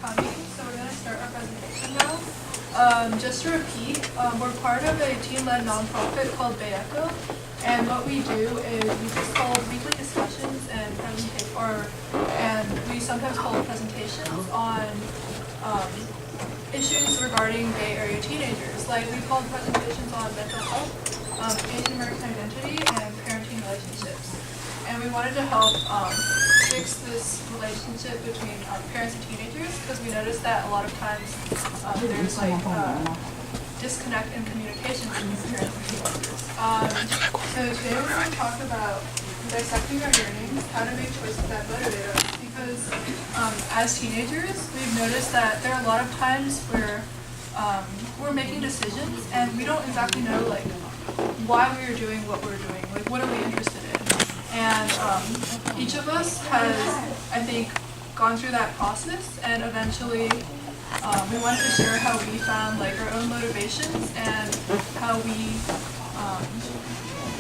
coming. So we're going to start our presentation now. Just to repeat, we're part of a team-led nonprofit called BayEcho, and what we do is we just hold weekly discussions and we sometimes hold presentations on issues regarding Bay Area teenagers. Like we've held presentations on mental health, Asian American identity, and parenting relationships. And we wanted to help fix this relationship between parents and teenagers, because we noticed that a lot of times there's like disconnect in communication between parents and teenagers. So today we're going to talk about dissecting our yearnings, how to make choices that motivate us. Because as teenagers, we've noticed that there are a lot of times where we're making decisions and we don't exactly know like why we are doing what we're doing, like what are we interested in. And each of us has, I think, gone through that process, and eventually we wanted to share how we found like our own motivations and how we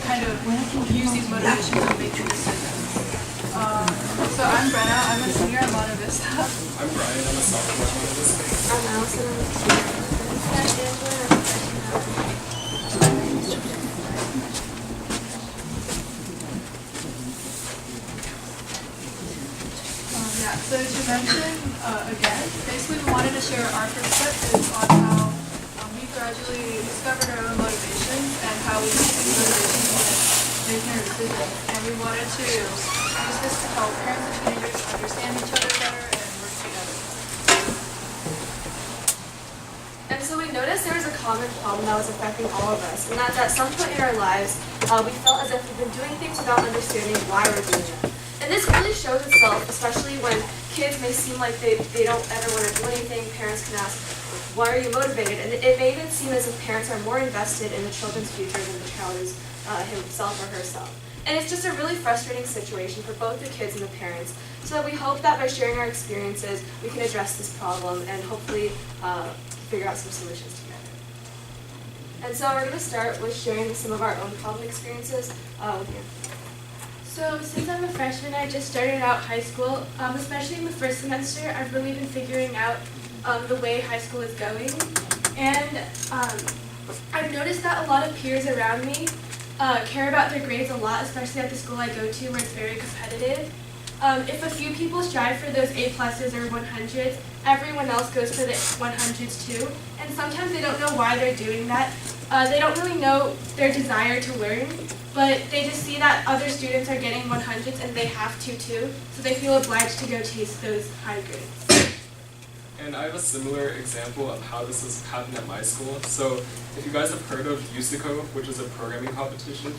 kind of use these motivations to make decisions. So I'm Brenna, I'm a senior at Monta Vista. I'm Brian, I'm a sophomore at Monta Vista. I'm Allison, I'm a senior. So to mention again, basically we wanted to share our perspectives on how we gradually discovered our own motivations and how we use these motivations when making our decisions. And we wanted to use this to help parents and teenagers understand each other better and work together. And so we noticed there was a common problem that was affecting all of us, and that's at some point in our lives, we felt as if we've been doing things without understanding why we're doing it. And this really shows itself, especially when kids may seem like they don't ever want to do anything. Parents can ask, why are you motivated? And it may even seem as if parents are more invested in the children's future than the child is himself or herself. And it's just a really frustrating situation for both the kids and the parents. So we hope that by sharing our experiences, we can address this problem and hopefully figure out some solutions together. And so we're going to start with sharing some of our own problem experiences with you. So since I'm a freshman, I just started out high school. Especially in the first semester, I've really been figuring out the way high school is going. And I've noticed that a lot of peers around me care about their grades a lot, especially at the school I go to where it's very competitive. If a few people strive for those A pluses or 100s, everyone else goes for the 100s too. And sometimes they don't know why they're doing that. They don't really know their desire to learn, but they just see that other students are getting 100s and they have to too, so they feel obliged to go chase those high grades. And I have a similar example of how this has happened at my school. So if you guys have heard of Dissecting, which is a programming competition,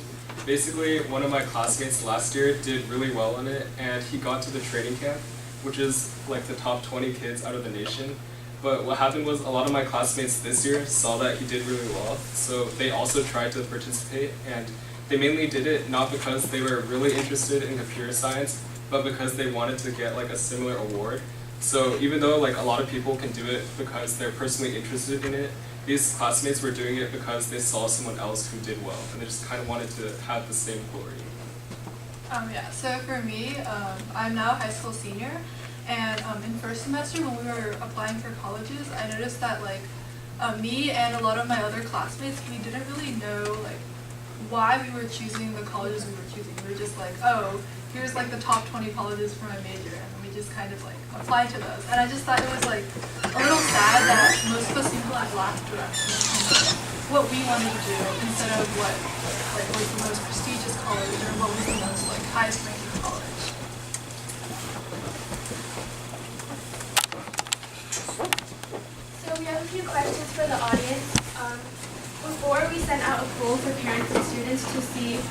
basically one of my classmates last year did really well in it, and he got to the training camp, which is like the top 20 kids out of the nation. But what happened was a lot of my classmates this year saw that he did really well, so they also tried to participate, and they mainly did it not because they were really interested in computer science, but because they wanted to get like a similar award. So even though like a lot of people can do it because they're personally interested in it, these classmates were doing it because they saw someone else who did well, and they just kind of wanted to have the same glory. So for me, I'm now a high school senior, and in first semester when we were applying for colleges, I noticed that like me and a lot of my other classmates, we didn't really know like why we were choosing the colleges we were choosing. We were just like, oh, here's like the top 20 colleges for my major, and we just kind of like applied to those. And I just thought it was like a little sad that most of us seem to like lack direction in what we wanted to do instead of what like was the most prestigious college or what was the most like highest ranking college. So we have a few questions for the audience. Before we sent out a poll for parents and students to see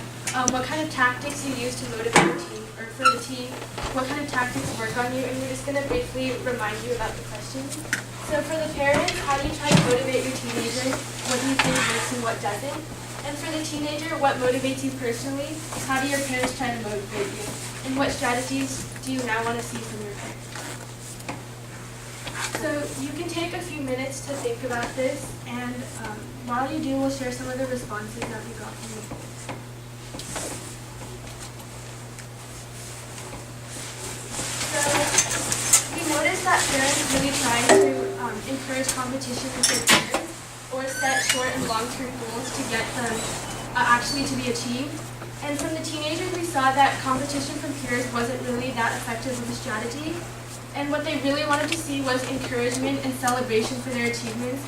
what kind of tactics you use to motivate your team, or for the team, what kind of tactics work on you, and we're just going to briefly remind you about the questions. So for the parents, how do you try to motivate your teenager? What do you think works and what doesn't? And for the teenager, what motivates you personally? How do your parents try to motivate you? And what strategies do you now want to see from your parents? So you can take a few minutes to think about this, and while you do, we'll share some of the responses that we got from you. So we noticed that parents really trying to encourage competition with their peers or set short and long-term goals to get them actually to be achieved. And from the teenagers, we saw that competition from peers wasn't really that effective of a strategy. And what they really wanted to see was encouragement and celebration for their achievements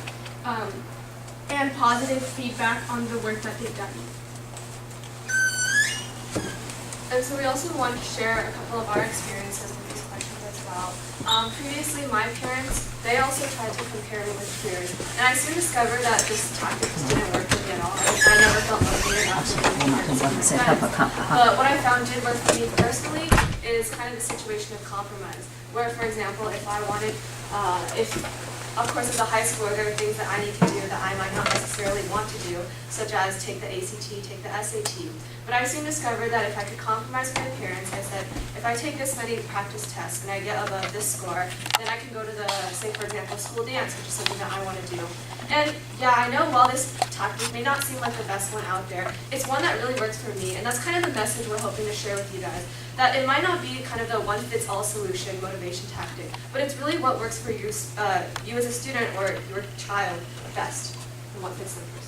and positive feedback on the work that they've done. And so we also want to share a couple of our experiences with these questions as well. Previously, my parents, they also tried to compare me with peers, and I soon discovered that this tactic just didn't work for me at all. I never felt motivated enough to make friends. But what I found did work for me personally is kind of the situation of compromise, where, for example, if I wanted, of course, as a high schooler, there are things that I need to do that I might not necessarily want to do, such as take the ACT, take the SAT. But I soon discovered that if I could compromise with my parents, I said, if I take this many practice tests and I get above this score, then I can go to the, say for example, school dance, which is something that I want to do. And yeah, I know while this tactic may not seem like the best one out there, it's one that really works for me, and that's kind of the message we're hoping to share with you guys. That it might not be kind of the one-fits-all solution motivation tactic, but it's really what works for you, you as a student or your child best, and what fits them personally.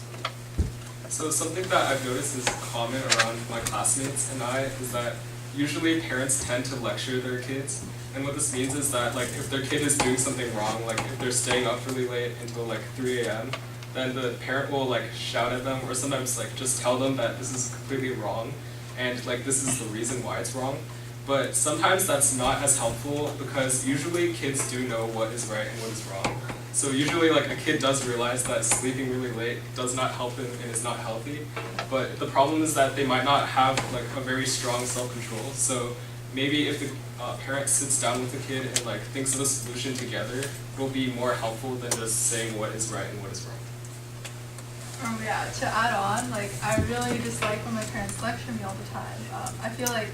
So something that I've noticed is common around my classmates and I is that usually parents tend to lecture their kids. And what this means is that, like, if their kid is doing something wrong, like if they're staying up really late until like 3 a.m., then the parent will like shout at them or sometimes like just tell them that this is completely wrong and like this is the reason why it's wrong. But sometimes that's not as helpful because usually kids do know what is right and what is wrong. So usually like a kid does realize that sleeping really late does not help him and is not healthy. But the problem is that they might not have like a very strong self-control. So maybe if the parent sits down with the kid and like thinks of a solution together, it will be more helpful than just saying what is right and what is wrong. Yeah, to add on, like I really dislike when my parents lecture me all the time. I feel like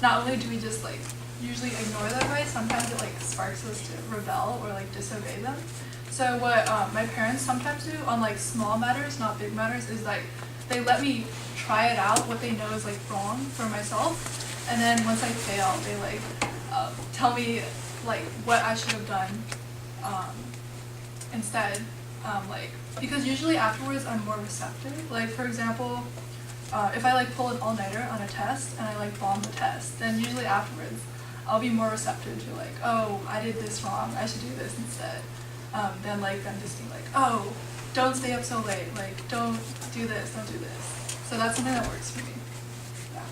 not only do we just like usually ignore that advice, sometimes it like sparks us to rebel or like disobey them. So what my parents sometimes do on like small matters, not big matters, is like they let me try it out, what they know is like wrong for myself, and then once I fail, they like tell me like what I should have done instead. Like because usually afterwards I'm more receptive. Like for example, if I like pull an all-nighter on a test and I like bomb the test, then usually afterwards I'll be more receptive to like, oh, I did this wrong, I should do this instead. Than like them just being like, oh, don't stay up so late, like don't do this, don't do this. So that's something that works for me. Yeah.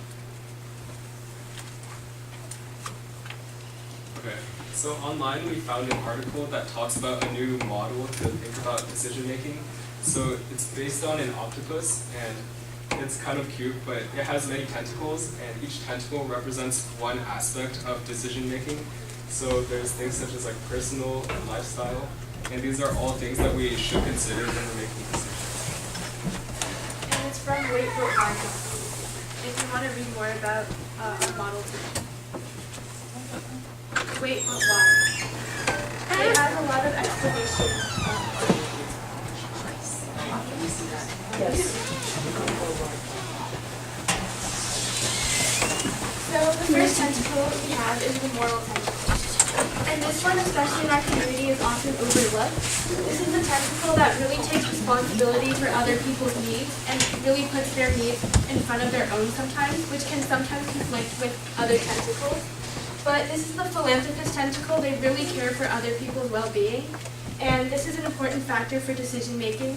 Okay, so online we found an article that talks about a new model to think about decision making. So it's based on an octopus, and it's kind of cute, but it has many tentacles, and each tentacle represents one aspect of decision making. So there's things such as like personal and lifestyle, and these are all things that we should consider when we're making decisions. And it's from Wait But Why. If you want to read more about our model today. Wait But Why. It has a lot of explanation. So the first tentacle we have is the moral tentacle. And this one, especially in our community, is often overlooked. This is a tentacle that really takes responsibility for other people's needs and really puts their needs in front of their own sometimes, which can sometimes conflict with other tentacles. But this is the philanthropist tentacle. They really care for other people's well-being. And this is an important factor for decision making.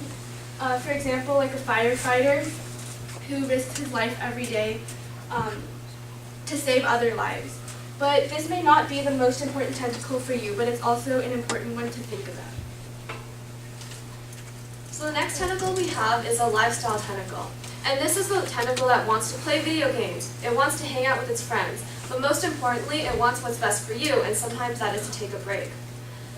For example, like a firefighter who risks his life every day to save other lives. But this may not be the most important tentacle for you, but it's also an important one to think about. So the next tentacle we have is a lifestyle tentacle. And this is the tentacle that wants to play video games. It wants to hang out with its friends. But most importantly, it wants what's best for you, and sometimes that is to take a break.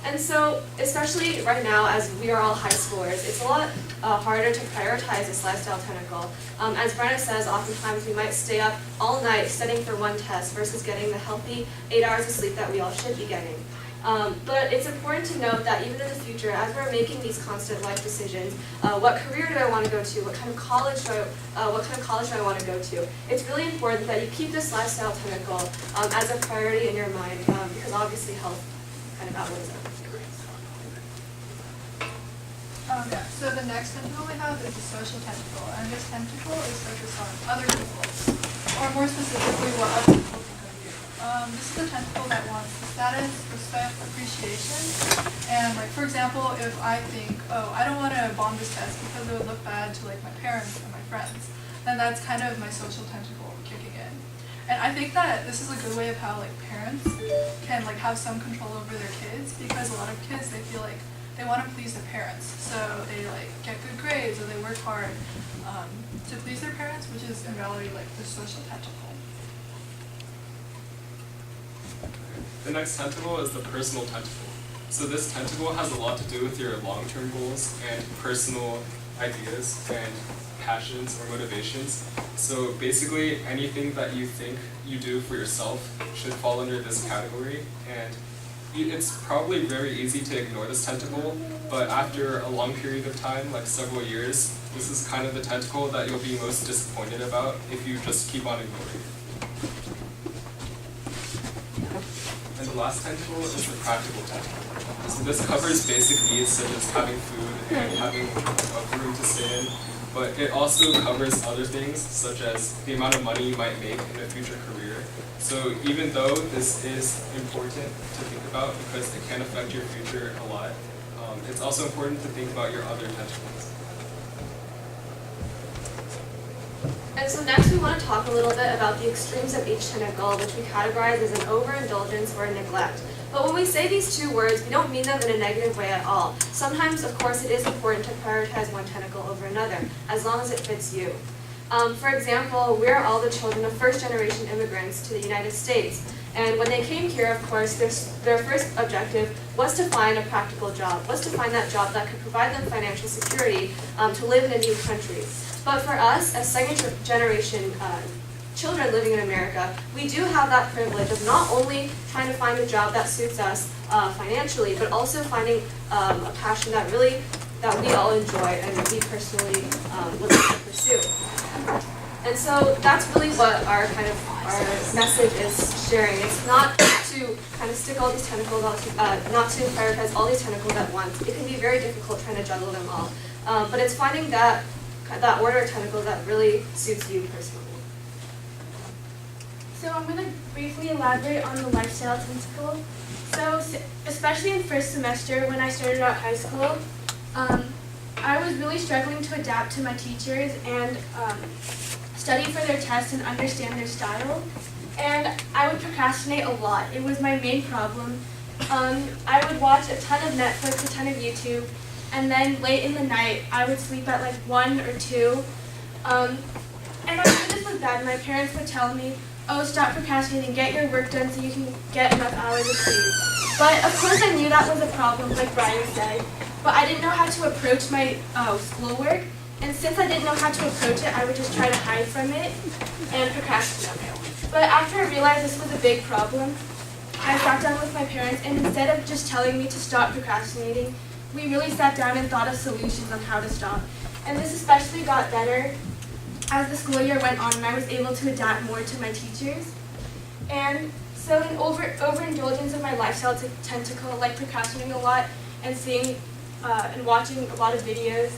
And so, especially right now, as we are all high schoolers, it's a lot harder to prioritize this lifestyle tentacle. As Brenna says, oftentimes we might stay up all night studying for one test versus getting the healthy 8 hours of sleep that we all should be getting. But it's important to note that even in the future, as we're making these constant life decisions, what career do I want to go to? What kind of college do I want to go to? It's really important that you keep this lifestyle tentacle as a priority in your mind, because obviously health kind of outweighs it. Yeah, so the next tentacle we have is the social tentacle, and this tentacle is focused on other people, or more specifically, what other people think of you. This is the tentacle that wants status, respect, appreciation, and like, for example, if I think, oh, I don't want to bomb this test because it would look bad to like my parents or my friends, then that's kind of my social tentacle kicking in. And I think that this is a good way of how like parents can like have some control over their kids, because a lot of kids, they feel like they want to please their parents, so they like get good grades or they work hard to please their parents, which is in reality like the social tentacle. The next tentacle is the personal tentacle. So this tentacle has a lot to do with your long-term goals and personal ideas and passions or motivations. So basically anything that you think you do for yourself should fall under this category, and it's probably very easy to ignore this tentacle, but after a long period of time, like several years, this is kind of the tentacle that you'll be most disappointed about if you just keep on ignoring it. And the last tentacle is the practical tentacle. So this covers basic needs such as having food and having a room to stay in, but it also covers other things such as the amount of money you might make in a future career. So even though this is important to think about because it can affect your future a lot, it's also important to think about your other tentacles. And so next we want to talk a little bit about the extremes of each tentacle, which we categorize as an overindulgence or a neglect. But when we say these two words, we don't mean them in a negative way at all. Sometimes, of course, it is important to prioritize one tentacle over another, as long as it fits you. For example, we're all the children of first-generation immigrants to the United States. And when they came here, of course, their first objective was to find a practical job, was to find that job that could provide them financial security to live in a new country. But for us, as second-generation children living in America, we do have that privilege of not only trying to find a job that suits us financially, but also finding a passion that we all enjoy and we personally would like to pursue. And so that's really what our message is sharing. It's not to kind of stick all these tentacles, not to prioritize all these tentacles at once. It can be very difficult trying to juggle them all. But it's finding that order of tentacles that really suits you personally. So I'm going to briefly elaborate on the lifestyle tentacle. So especially in first semester when I started out high school, I was really struggling to adapt to my teachers and study for their tests and understand their style. And I would procrastinate a lot. It was my main problem. I would watch a ton of Netflix, a ton of YouTube, and then late in the night, I would sleep at like 1 or 2. And I knew this was bad. My parents would tell me, oh, stop procrastinating, get your work done so you can get enough hours of sleep. But of course I knew that was a problem, like Brian said. But I didn't know how to approach my schoolwork. And since I didn't know how to approach it, I would just try to hide from it and procrastinate. But after I realized this was a big problem, I sat down with my parents, and instead of just telling me to stop procrastinating, we really sat down and thought of solutions on how to stop. And this especially got better as the school year went on and I was able to adapt more to my teachers. And so an overindulgence of my lifestyle tentacle, like procrastinating a lot and seeing and watching a lot of videos,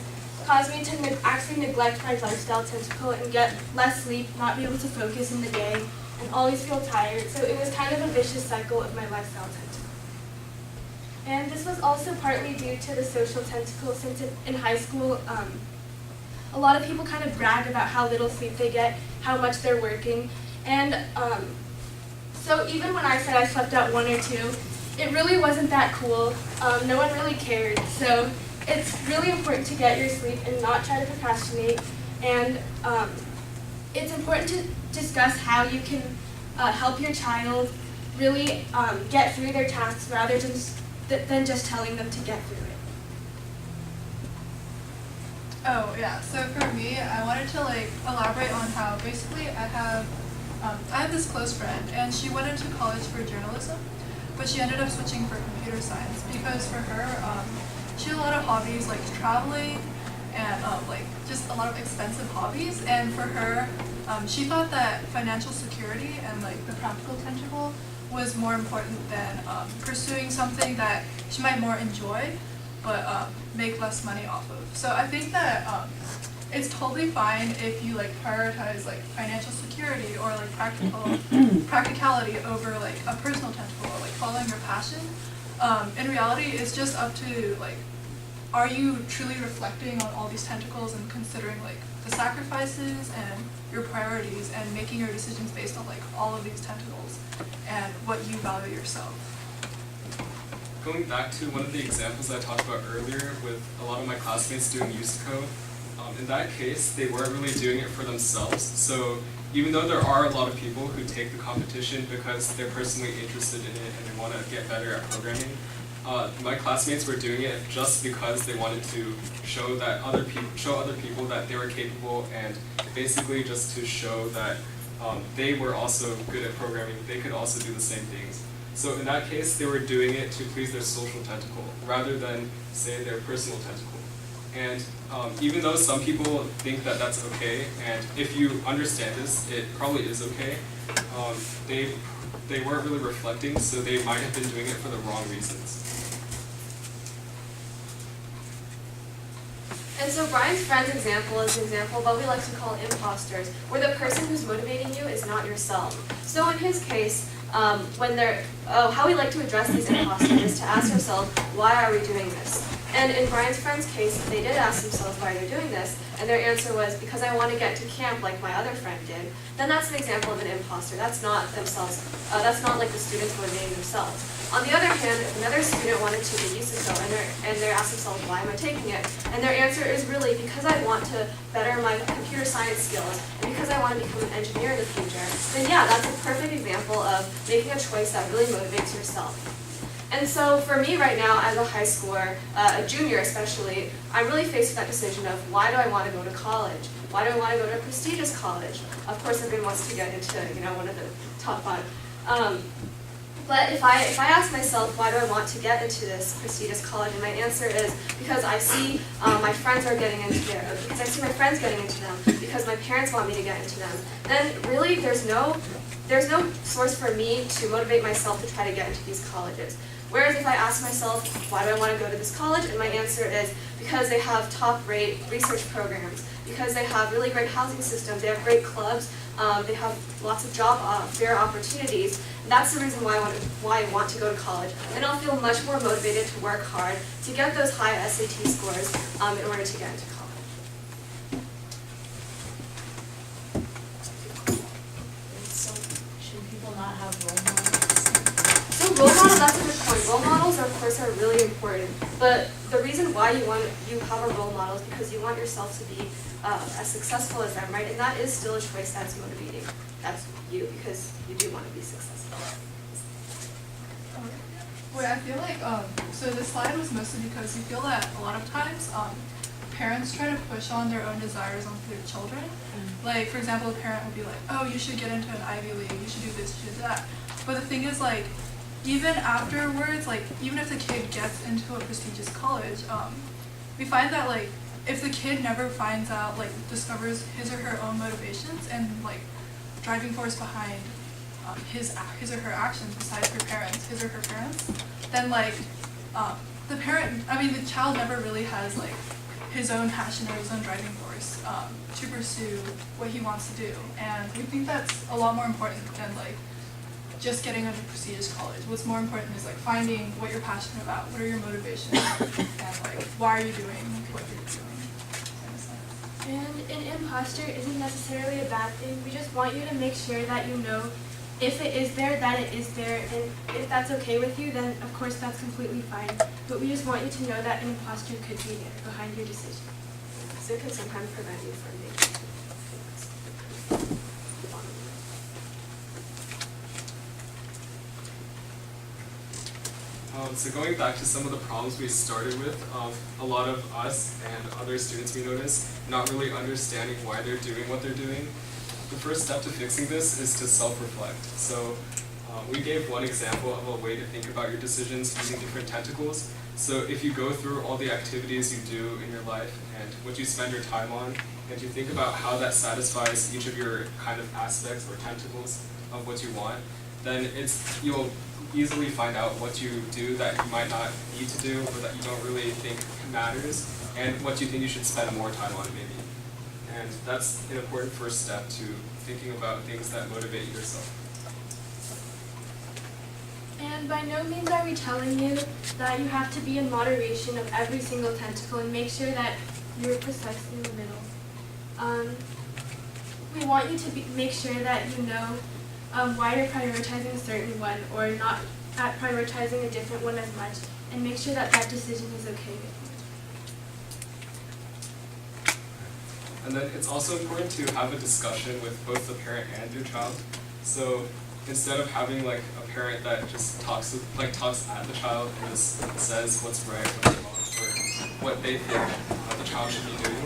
caused me to actually neglect my lifestyle tentacle and get less sleep, not be able to focus in the day, and always feel tired. So it was kind of a vicious cycle of my lifestyle tentacle. And this was also partly due to the social tentacle, since in high school, a lot of people kind of brag about how little sleep they get, how much they're working. And so even when I said I slept at 1 or 2, it really wasn't that cool. No one really cared. So it's really important to get your sleep and not try to procrastinate. And it's important to discuss how you can help your child really get through their tasks rather than just telling them to get through it. Oh yeah, so for me, I wanted to elaborate on how basically I have this close friend, and she went into college for journalism, but she ended up switching for computer science because for her, she had a lot of hobbies like traveling and just a lot of expensive hobbies, and for her, she thought that financial security and the practical tentacle was more important than pursuing something that she might more enjoy, but make less money off of. So I think that it's totally fine if you like prioritize like financial security or like practicality over like a personal tentacle or like following your passion. In reality, it's just up to like, are you truly reflecting on all these tentacles and considering like the sacrifices and your priorities and making your decisions based on like all of these tentacles and what you value yourself. Going back to one of the examples I talked about earlier with a lot of my classmates doing USICO, in that case, they weren't really doing it for themselves. So even though there are a lot of people who take the competition because they're personally interested in it and they want to get better at programming, my classmates were doing it just because they wanted to show other people that they were capable, and basically just to show that they were also good at programming. They could also do the same things. So in that case, they were doing it to please their social tentacle rather than, say, their personal tentacle. And even though some people think that that's okay, and if you understand this, it probably is okay, they weren't really reflecting, so they might have been doing it for the wrong reasons. And so Brian's friend's example is an example of what we like to call imposters, where the person who's motivating you is not yourself. So in his case, how we like to address these imposters is to ask ourselves, why are we doing this? And in Brian's friend's case, they did ask themselves why they're doing this, and their answer was, because I want to get to camp like my other friend did. Then that's an example of an imposter. That's not themselves. That's not like the students motivating themselves. On the other hand, if another student wanted to do USICO and they're asking themselves, why am I taking it? And their answer is really because I want to better my computer science skills and because I want to become an engineer in the future, then yeah, that's a perfect example of making a choice that really motivates yourself. And so for me right now, as a high schooler, a junior especially, I'm really faced with that decision of why do I want to go to college? Why do I want to go to a prestigious college? Of course, everyone wants to get into one of the top 5. But if I ask myself, why do I want to get into this prestigious college, and my answer is because I see my friends are getting into there, because I see my friends getting into them, because my parents want me to get into them, then really there's no source for me to motivate myself to try to get into these colleges. Whereas if I ask myself, why do I want to go to this college? And my answer is because they have top-rate research programs, because they have really great housing systems, they have great clubs, they have lots of job fair opportunities. That's the reason why I want to go to college. And I'll feel much more motivated to work hard to get those high SAT scores in order to get into college. So should people not have role models? So role models, that's a good point. Role models, of course, are really important. But the reason why you have a role model is because you want yourself to be as successful as them, right? And that is still a choice that's motivating. That's you, because you do want to be successful. Wait, I feel like, so this slide was mostly because you feel that a lot of times parents try to push on their own desires onto their children. Like, for example, a parent will be like, oh, you should get into an Ivy League, you should do this, you should do that. But the thing is, like, even afterwards, like, even if the kid gets into a prestigious college, we find that, like, if the kid never finds out, like, discovers his or her own motivations and, like, driving force behind his or her actions besides his or her parents, then like the child never really has like his own passion or his own driving force to pursue what he wants to do. And we think that's a lot more important than like just getting into prestigious college. What's more important is like finding what you're passionate about, what are your motivations, and like why are you doing what you're doing. And an imposter isn't necessarily a bad thing. We just want you to make sure that you know if it is there, that it is there, and if that's okay with you, then of course that's completely fine. But we just want you to know that an imposter could be there behind your decision. So it can sometimes prevent you from making So going back to some of the problems we started with, a lot of us and other students we noticed not really understanding why they're doing what they're doing. The first step to fixing this is to self-reflect. So we gave one example of a way to think about your decisions using different tentacles. So if you go through all the activities you do in your life and what you spend your time on, and you think about how that satisfies each of your kind of aspects or tentacles of what you want, then you'll easily find out what you do that you might not need to do or that you don't really think matters, and what you think you should spend more time on maybe. And that's an important first step to thinking about things that motivate yourself. And by no means are we telling you that you have to be in moderation of every single tentacle and make sure that you're precisely in the middle. We want you to make sure that you know why you're prioritizing a certain one or not at prioritizing a different one as much, and make sure that that decision is okay with you. And then it's also important to have a discussion with both the parent and your child. So instead of having like a parent that just talks at the child and just says what's right, what's wrong, or what they think the child should be doing,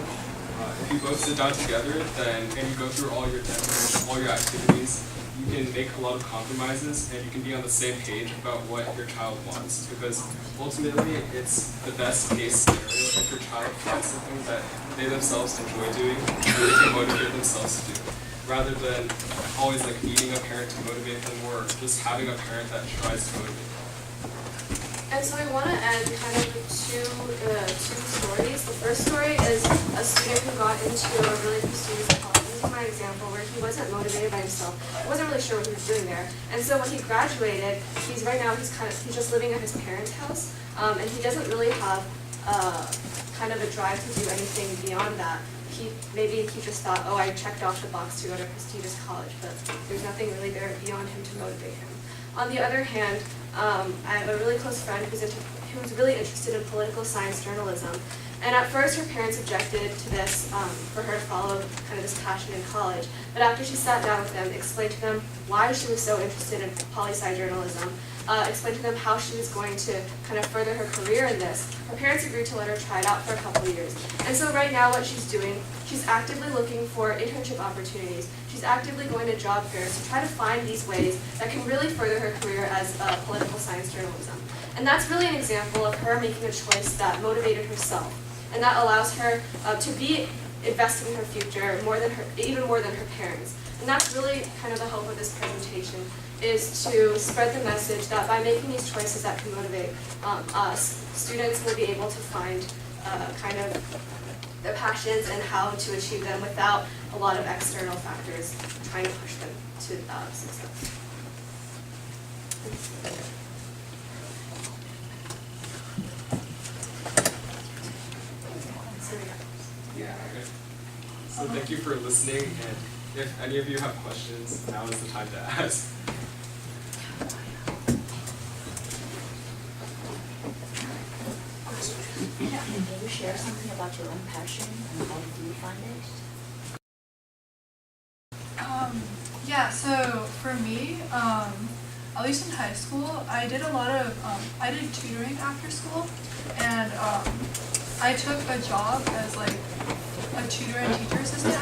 if you both sit down together and you go through all your deadlines, all your activities, you can make a lot of compromises and you can be on the same page about what your child wants, because ultimately it's the best case scenario if your child finds something that they themselves enjoy doing and they can motivate themselves to do, rather than always like needing a parent to motivate them or just having a parent that tries to motivate them. And so we want to end kind of with two stories. The first story is a student who got into a really prestigious college. This is my example, where he wasn't motivated by himself. He wasn't really sure what he was doing there. And so when he graduated, he's just living at his parents' house, and he doesn't really have kind of a drive to do anything beyond that. Maybe he just thought, oh, I checked off the box to go to a prestigious college, but there's nothing really there beyond him to motivate him. On the other hand, I have a really close friend who's really interested in political science journalism. And at first her parents objected to this for her to follow kind of this passion in college. But after she sat down with them, explained to them why she was so interested in poli-sci journalism, explained to them how she was going to kind of further her career in this, her parents agreed to let her try it out for a couple of years. And so right now what she's doing, she's actively looking for internship opportunities. She's actively going to job fairs to try to find these ways that can really further her career as political science journalism. And that's really an example of her making a choice that motivated herself, and that allows her to be invested in her future even more than her parents. And that's really kind of the hope of this presentation, is to spread the message that by making these choices that can motivate us, students will be able to find kind of their passions and how to achieve them without a lot of external factors trying to push them to success. Yeah. So thank you for listening, and if any of you have questions, now is the time to ask. Can you share something about your own passion and how do you find it? Yeah, so for me, at least in high school, I did a lot of, I did tutoring after school, and I took a job as like a tutor and teacher assistant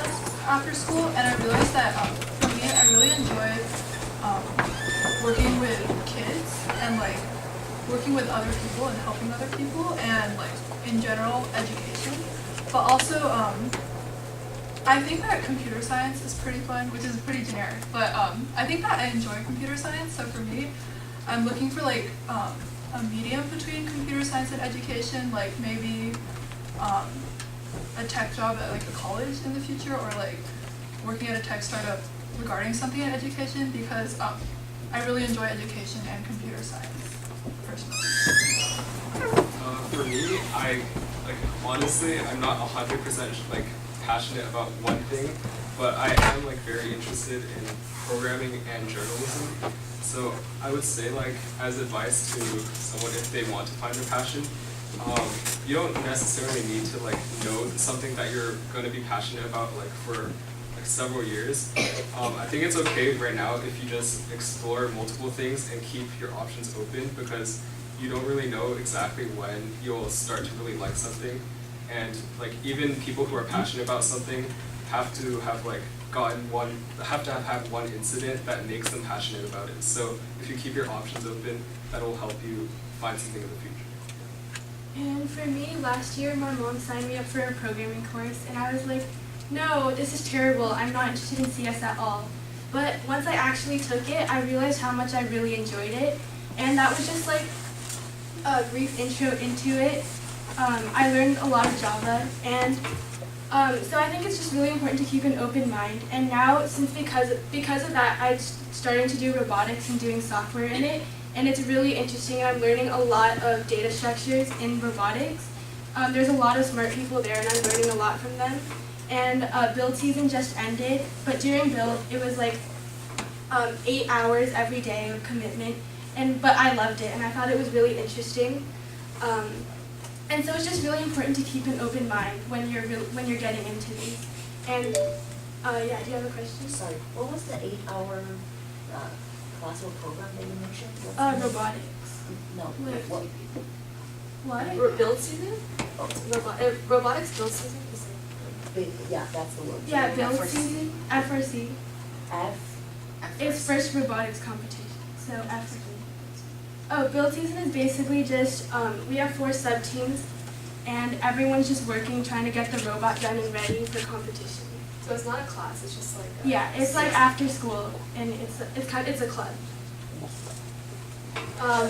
after school, and I realized that for me, I really enjoyed working with kids and like working with other people and helping other people, and like in general education. But also, I think that computer science is pretty fun, which is pretty generic, but I think that I enjoy computer science. So for me, I'm looking for like a medium between computer science and education, like maybe a tech job at like a college in the future, or like working at a tech startup regarding something in education, because I really enjoy education and computer science personally. For me, honestly, I'm not 100% like passionate about one thing, but I am like very interested in programming and journalism. So I would say, like, as advice to someone if they want to find their passion, you don't necessarily need to like know something that you're going to be passionate about like for like several years. I think it's okay right now if you just explore multiple things and keep your options open, because you don't really know exactly when you'll start to really like something. And like even people who are passionate about something have to have like have one incident that makes them passionate about it. So if you keep your options open, that will help you find something in the future. And for me, last year my mom signed me up for a programming course, and I was like, no, this is terrible, I'm not interested in CS at all. But once I actually took it, I realized how much I really enjoyed it. And that was just like a brief intro into it. I learned a lot of Java, and so I think it's just really important to keep an open mind. And now, because of that, I'm starting to do robotics and doing software in it, and it's really interesting. I'm learning a lot of data structures in robotics. There's a lot of smart people there, and I'm learning a lot from them. And build season just ended, but during build, it was like 8 hours every day of commitment. But I loved it, and I thought it was really interesting. And so it's just really important to keep an open mind when you're getting into these. And yeah, do you have a question? Sorry, what was the 8-hour class or program that you mentioned? What's the name? Robotics. No, Wait. what? Build season? Robotics build season? Yeah, that's the word. Yeah, build FRC. season, FRC. F. It's first robotics competition, so FRC. Oh, build season is basically just, we have 4 sub-teams, and everyone's just working, trying to get the robot done and ready for competition. So it's not a class, it's just like Yeah, it's like after school, and it's a club.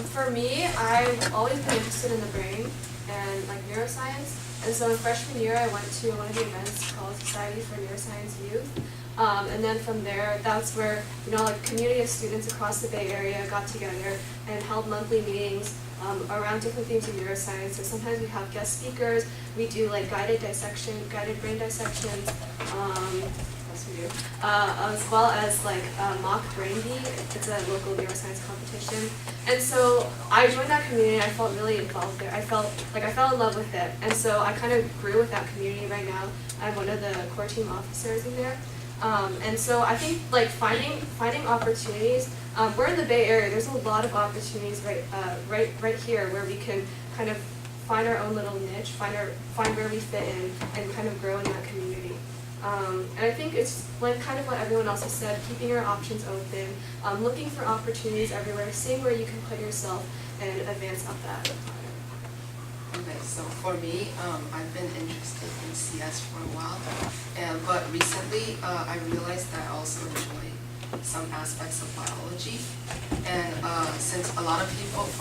For me, I've always been interested in the brain and like neuroscience. And so in freshman year, I went to one of the events called Society for Neuroscience Youth. And then from there, that's where, like community of students across the Bay Area got together and held monthly meetings around different themes of neuroscience. So sometimes we have guest speakers, we do like guided brain dissections, what else we do? As well as like mock brain bee. It's a local neuroscience competition. And so I joined that community and I felt really involved there. I fell in love with it. And so I kind of grew with that community right now. I'm one of the core team officers in there. And so I think like finding opportunities. We're in the Bay Area. There's a lot of opportunities right here where we can kind of find our own little niche, find where we fit in, and kind of grow in that community. And I think it's like kind of what everyone else has said, keeping your options open, looking for opportunities everywhere, seeing where you can put yourself and advance up that ladder. Okay, so for me, I've been interested in CS for a while, but recently I realized that I also enjoy some aspects of biology. And since for a lot of people, the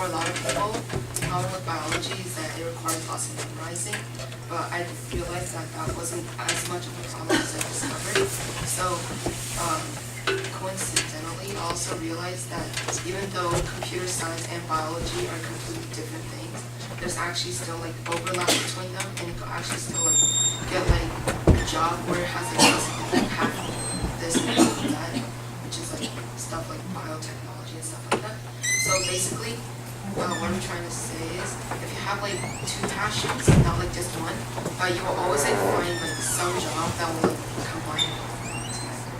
problem with biology is that it requires lots of memorizing, but I realized that that wasn't as much of a problem as I discovered. So coincidentally, I also realized that even though computer science and biology are completely different things, there's actually still like overlap between them, and you can actually still like get like a job where it has like half this and half that, which is like stuff like biotechnology and stuff like that. So basically, what I'm trying to say is, if you have like 2 passions, not like just one, you will always like find like some job that will like combine together.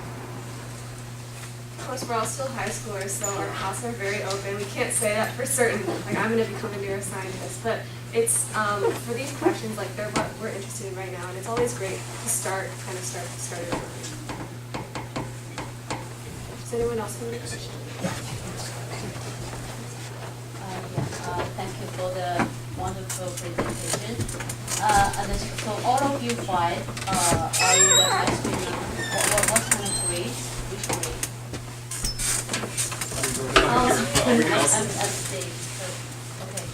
Of course, we're all still high schoolers, so our paths are very open. We can't say that for certain, like I'm going to become a neuroscientist, but it's, for these questions, like they're what we're interested in right now, and it's always great to start it early. Does anyone else have any questions? Thank you for the wonderful presentation. And so all of you 5 are in the high school now. What kind of grade? Which grade? I'm saying, okay.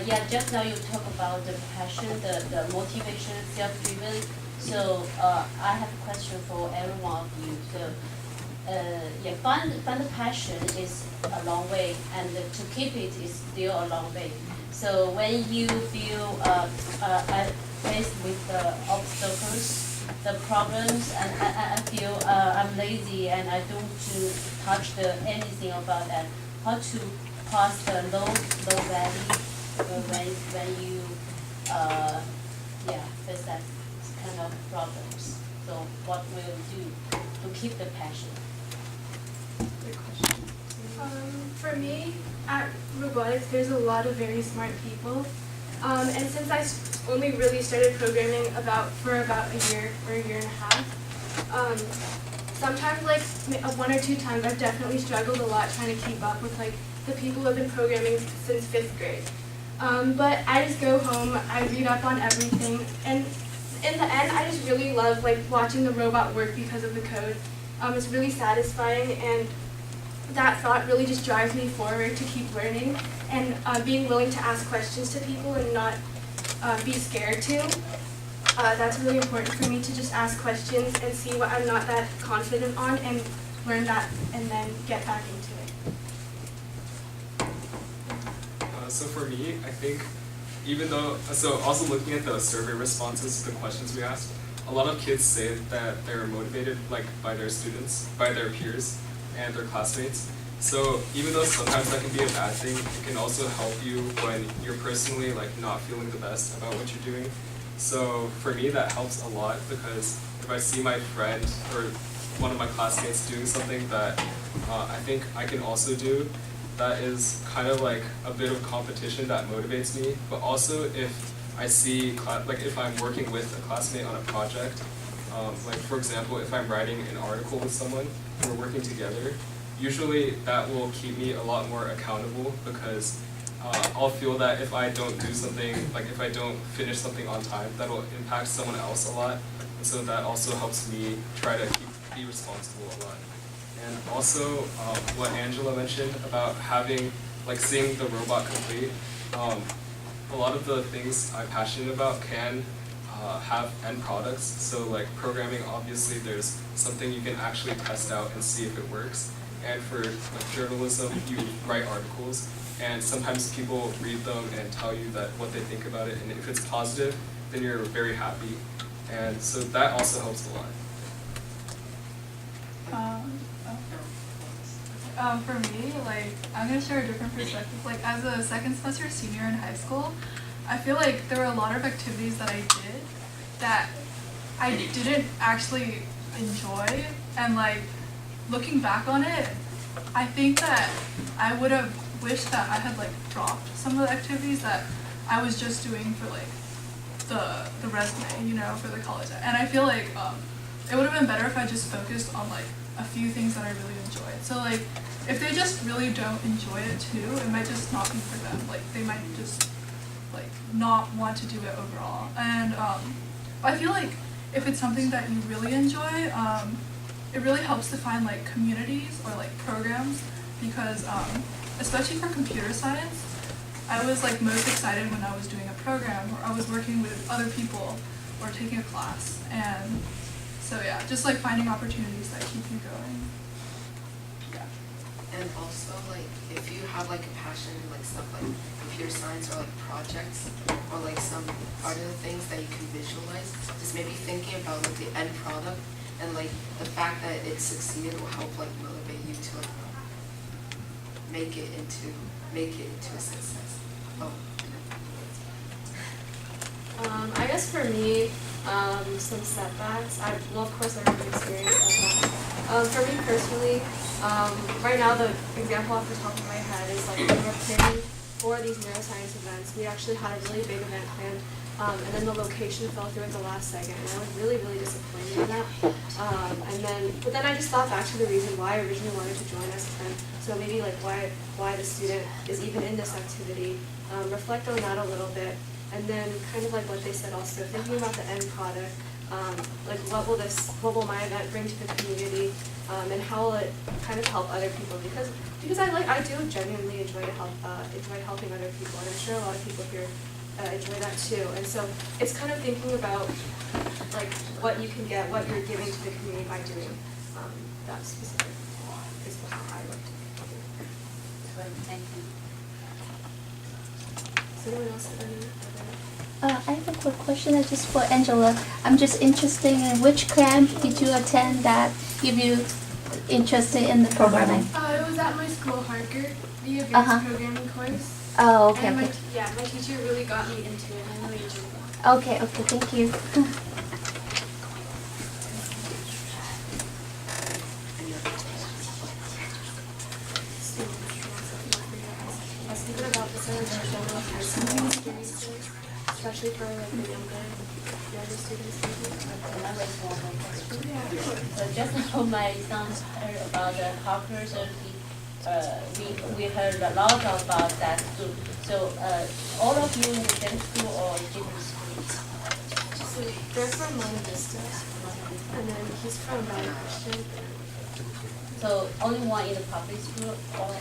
Yeah, just now you talk about the passion, the motivation, self-driven. So I have a question for every one of you. So yeah, find the passion is a long way, and to keep it is still a long way. So when you feel faced with the obstacles, the problems, and I feel I'm lazy and I don't touch anything about that. How to pass the low value when you face that kind of problems. So what will you do to keep the passion? Good question. For me, at robotics, there's a lot of very smart people. And since I only really started programming for about a year or a year and a half, sometimes like 1 or 2 times I've definitely struggled a lot trying to keep up with like the people who have been programming since 5th grade. But I just go home, I read up on everything, and in the end I just really love like watching the robot work because of the code. is really satisfying, and that thought really just drives me forward to keep learning and being willing to ask questions to people and not be scared to. That's really important for me to just ask questions and see what I'm not that confident on and learn that and then get back into it. So for me, I think also looking at the survey responses to the questions we asked, a lot of kids say that they're motivated by their students, by their peers, and their classmates. So even though sometimes that can be a bad thing, it can also help you when you're personally not feeling the best about what you're doing. So for me, that helps a lot, because if I see my friend or one of my classmates doing something that I think I can also do, that is kind of like a bit of competition that motivates me. But also if I see, if I'm working with a classmate on a project, for example, if I'm writing an article with someone and we're working together, usually that will keep me a lot more accountable, because I'll feel that if I don't do something, if I don't finish something on time, that'll impact someone else a lot. And so that also helps me try to be responsible a lot. And also what Angela mentioned about seeing the robot complete, a lot of the things I'm passionate about can have end products. So programming, obviously there's something you can actually test out and see if it works. And for journalism, you write articles, and sometimes people read them and tell you what they think about it, and if it's positive, then you're very happy. And so that also helps a lot. For me, I'm gonna share a different perspective. As a second semester senior in high school, I feel like there were a lot of activities that I did that I didn't actually enjoy, and looking back on it, I think that I would have wished that I had dropped some of the activities that I was just doing for the resume, for the college. And I feel like it would have been better if I just focused on a few things that I really enjoyed. So if they just really don't enjoy it too, it might just not be for them. They might just not want to do it overall. And I feel like if it's something that you really enjoy, it really helps to find communities or programs, because especially for computer science, I was most excited when I was doing a program or I was working with other people or taking a class. And so yeah, just finding opportunities that keep you going. Yeah. And also if you have a passion in stuff like computer science or projects or some other things that you can visualize, just maybe thinking about the end product and the fact that it succeeded will help motivate you to make it into a success. I guess for me, some setbacks. Of course, everyone experienced setbacks. For me personally, right now the example off the top of my head is when we were planning for these neuroscience events, we actually had a really big event planned, and then the location fell through at the last second, and I was really, really disappointed in that. But then I just thought back to the reason why I originally wanted to join SFM. So maybe why the student is even in this activity. Reflect on that a little bit. And then kind of what they said also, thinking about the end product, what will my event bring to the community, and how will it kind of help other people, because I do genuinely enjoy helping other people, and I'm sure a lot of people here enjoy that too. And so it's kind of thinking about what you can get, what you're giving to the community by doing that specific is how I look at it. Thank you. Does anyone else have any? I have a quick question just for Angela. I'm just interested in which camp did you attend that give you interested in the programming? It was at my school, Harker, the advanced programming course. Oh, okay, And okay. my teacher really got me into it. I really enjoyed that. Okay, thank you. I was thinking about the sort of general high school experiences, especially for the younger students. Another small question. So just now my son heard about the Harper Surgery. We heard a lot about that too. So all of you in the same school or different schools? So they're from Monte Vista, and then he's from Valley Christian. So only one in the public school or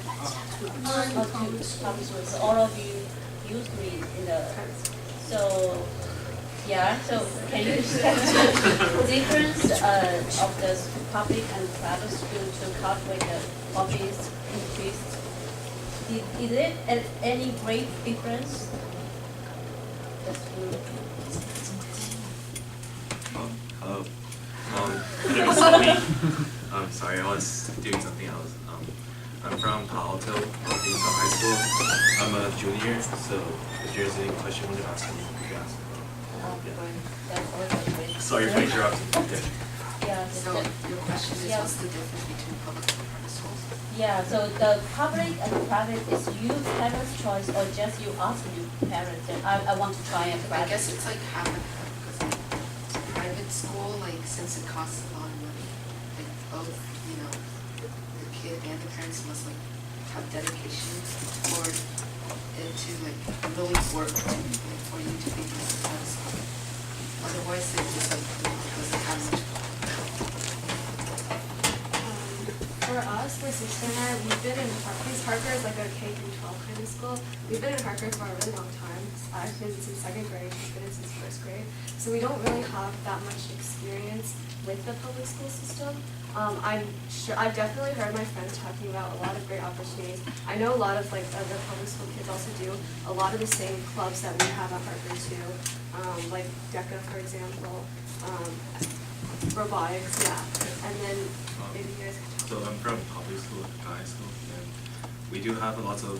two public schools. So all of you used to be in the so yeah. So can you describe the difference of the public and private school to calculate the office increase? Is it any great difference? The school. Hello. My name is Tony. I'm sorry, I was doing something else. I'm from Palo Alto, Cupertino High School. I'm a junior, so if there's any question you want to ask me, you can ask. That's also great. Sorry for interrupting. Okay. Yeah. So your question is, what's the difference between public and private schools? Yeah, so the public and private is you parents' choice or just you ask your parents, I want to try a I private. guess it's like half and half, because like private school, like since it costs a lot of money, like both, you know, the kid and the parents must like have dedication for it to like really work like, for you to be successful. Otherwise, it just like doesn't have much. For us, my sister and I, we've been in Harker is like a K through 12 kind of school. We've been in Harker for a really long time. I've been since 2nd grade, she's been in since 1st grade. So we don't really have that much experience with the public school system. I've definitely heard my friends talking about a lot of great opportunities. I know a lot of like other public school kids also do a lot of the same clubs that we have at Harker too, like DECA for example, robotics, yeah. And then maybe you guys could talk. So I'm from public school, high school, and we do have lots of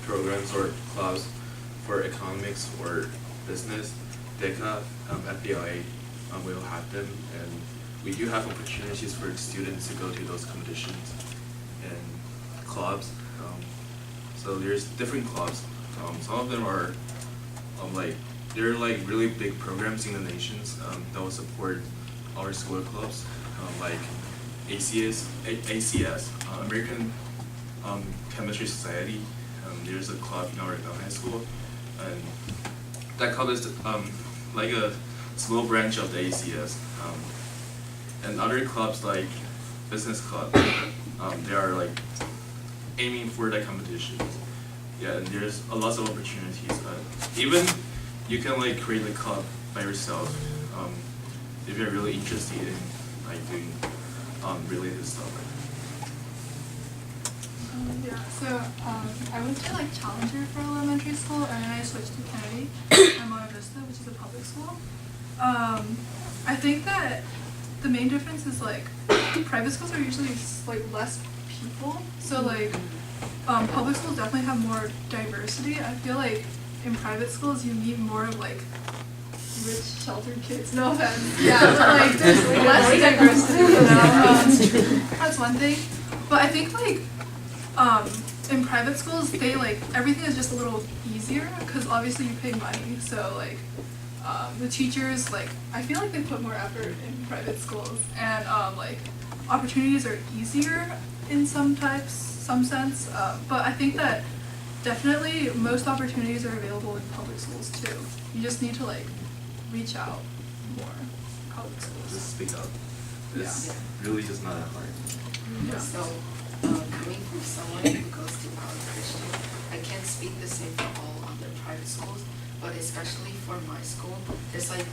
programs or clubs for economics or business. DECA, FBLA, we will have them, and we do have opportunities for students to go to those competitions and clubs. So there's different clubs. Some of them are they're like really big programs in the nations that will support our school clubs, like ACS, American Chemistry Society. There's a club in our high school, and that club is like a small branch of the ACS. And other clubs like business club, they are like aiming for that competition. Yeah, and there's a lot of opportunities. Even you can like create a club by yourself if you're really interested in like doing related stuff. Yeah, so I went to like Challenger for elementary school, and then I switched to Kennedy and Monte Vista, which is a public school. I think that the main difference is like private schools are usually like less people, so like public schools definitely have more diversity. I feel like in private schools you meet more of like rich sheltered kids. No offense. Yeah, but like there's less diversity. You know? That's one thing. But I think like in private schools they like everything is just a little easier because obviously you pay money. So like the teachers like I feel like they put more effort in private schools, and like opportunities are easier in some sense. But I think that definitely most opportunities are available in public schools too. You just need to like reach out more. Public schools. Just speak up. It's really just not that hard. Yeah. So, coming from someone who goes to our Christian, I can't speak the same for all other private schools, but especially for my school, there's like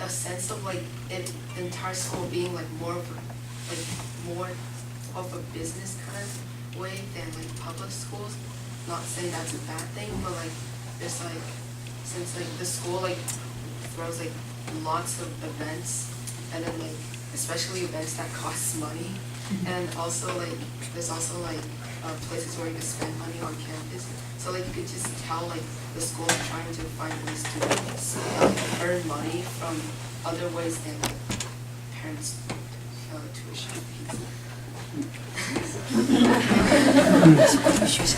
a sense of like the entire school being like more of a business kind of way than like public schools. Not saying that's a bad thing, but like there's like since like the school like throws like lots of events, and then like especially events that cost money, and also like there's also like places where you can spend money on campus. So like you could just tell like the school is trying to find ways to earn money from other ways than like parents' tuition fees.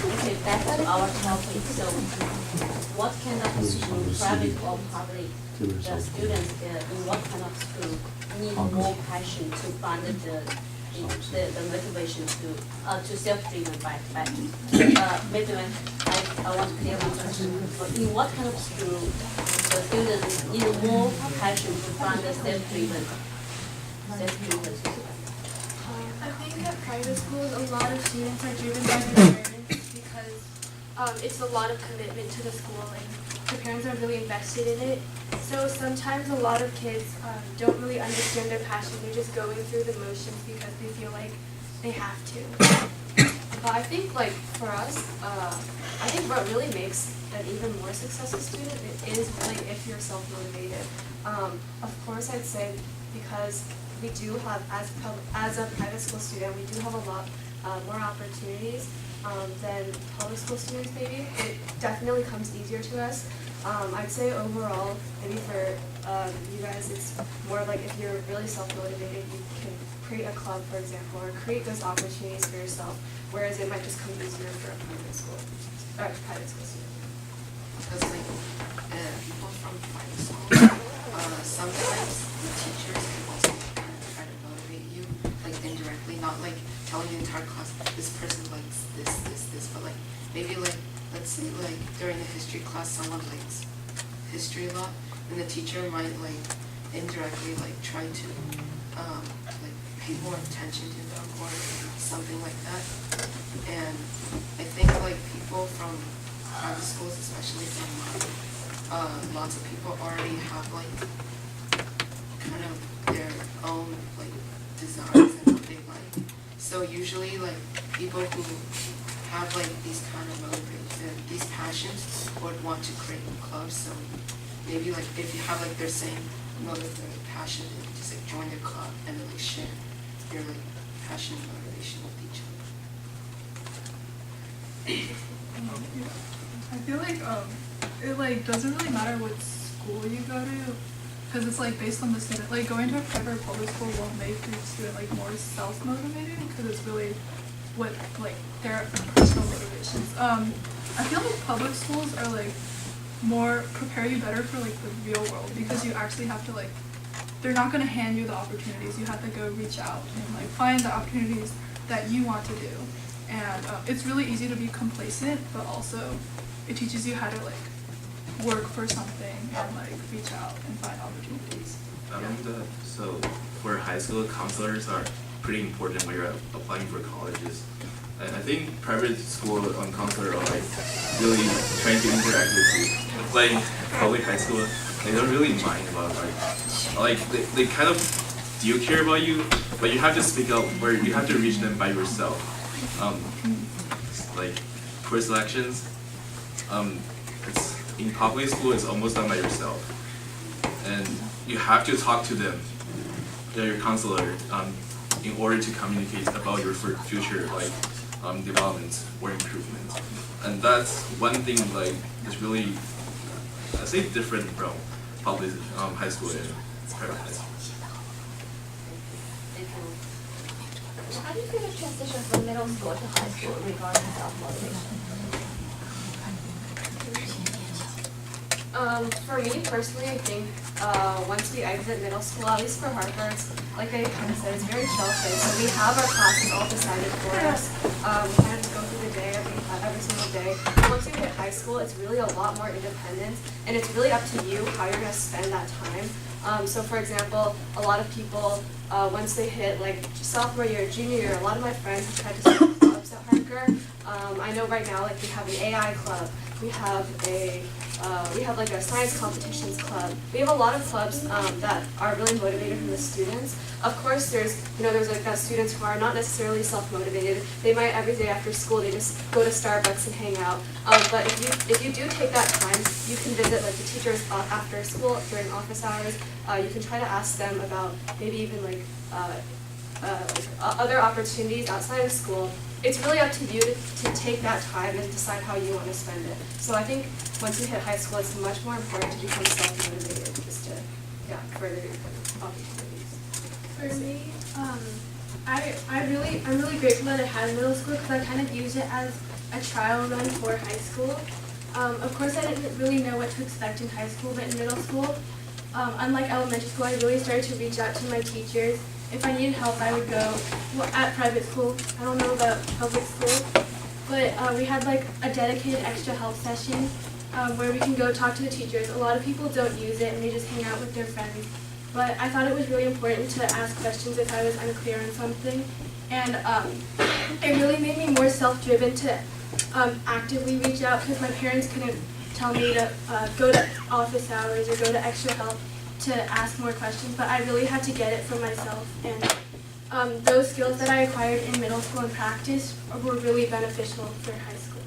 Okay, back to our topic. So, what kind of school, private or public, the students in what kind of school need more passion to find the motivation to self-driven by maybe I want to clear one question. In what kind of school the students need more passion to find the self-driven? I think at private schools, a lot of students are driven by their parents because it's a lot of commitment to the school and the parents are really invested in it. So sometimes a lot of kids don't really understand their passion. They're just going through the motions because they feel like they have to. But I think like for us, I think what really makes an even more successful student is really if you're self-motivated. Of course, I'd say because we do have, as a private school student, we do have a lot more opportunities than public school students maybe. It definitely comes easier to us. I'd say overall, maybe for you guys, it's more like if you're really self-motivated, you can create a club, for example, or create those opportunities for yourself, whereas it might just come easier for a private school student. Because like people from private school, sometimes the teachers can also kind of try to motivate you, like indirectly, not like telling the entire class this person likes this, but like maybe like let's say like during the history class someone likes history a lot, and the teacher might like indirectly like try to like pay more attention to them or something like that. And I think like people from private schools, especially from lots of people already have like kind of their own like desires and what they like. So usually like people who have like these kind of motivation, these passions would want to create clubs. So maybe like if you have like their same motive or passion, then just like join their club and then like share your like passion and motivation with each other. I feel like it like doesn't really matter what school you go to, because it's like based on the student. Like going to a private or public school won't make your student like more self-motivated, because it's really what like their personal motivations. I feel like public schools are like more prepare you better for like the real world, because you actually have to like, they're not going to hand you the opportunities. You have to go reach out and like find the opportunities that you want to do. And it's really easy to be complacent, but also it teaches you how to like work for something and like reach out and find opportunities. So for high school, counselors are pretty important when you're applying for colleges. And I think private school counselor are like really trying to interact with you. Like public high school, they don't really mind about like they kind of do care about you, but you have to speak out where you have to reach them by yourself. Like for selections, it's in public school it's almost done by yourself, and you have to talk to them, your counselor, in order to communicate about your future like development or improvement. And that's one thing like is really, I say, different from public high school and private high school. How do you see the transition from middle school to high school regarding self-motivation? For me personally, I think once we exit middle school, at least for Harvard's, like I kind of said, it's very sheltered. So we have our classes all decided for us. We kind of just go through the day every single day. Once you hit high school, it's really a lot more independent, and it's really up to you how you're going to spend that time. So for example, a lot of people, once they hit like sophomore year, junior year, a lot of my friends have tried to start clubs at Harker. I know right now like we have an AI club, we have like a science competitions club. We have a lot of clubs that are really motivated from the students. Of course, there's like that students who are not necessarily self-motivated. They might every day after school they just go to Starbucks and hang out. But if you do take that time, you can visit like the teachers after school during office hours. You can try to ask them about maybe even like other opportunities outside of school. It's really up to you to take that time and decide how you want to spend it. So I think once you hit high school, it's much more important to become self-motivated, just to further your opportunities. For me, I'm really grateful that I had middle school, because I kind of used it as a trial run for high school. Of course, I didn't really know what to expect in high school, but in middle school, unlike elementary school, I really started to reach out to my teachers. If I needed help, I would go. Well, at private school, I don't know about public school, but we had like a dedicated extra help session where we can go talk to the teachers. A lot of people don't use it and they just hang out with their friends. but I thought it was really important to ask questions if I was unclear on something. And it really made me more self-driven to actively reach out, because my parents couldn't tell me to go to office hours or go to extra help to ask more questions, but I really had to get it for myself. And those skills that I acquired in middle school and practice were really beneficial for high school.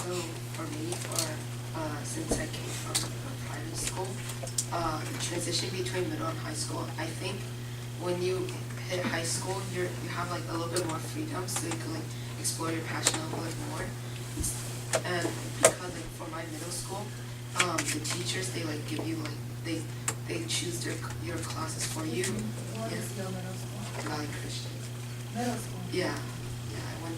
So for me, since I came from a private school, the transition between middle and high school, I think when you hit high school, you have like a little bit more freedom, so you can like explore your passion a little bit more. And because like for my middle school, the teachers, they like give you like they choose your classes for you. What is your middle school? Valley Christian. Middle school? Yeah, I went.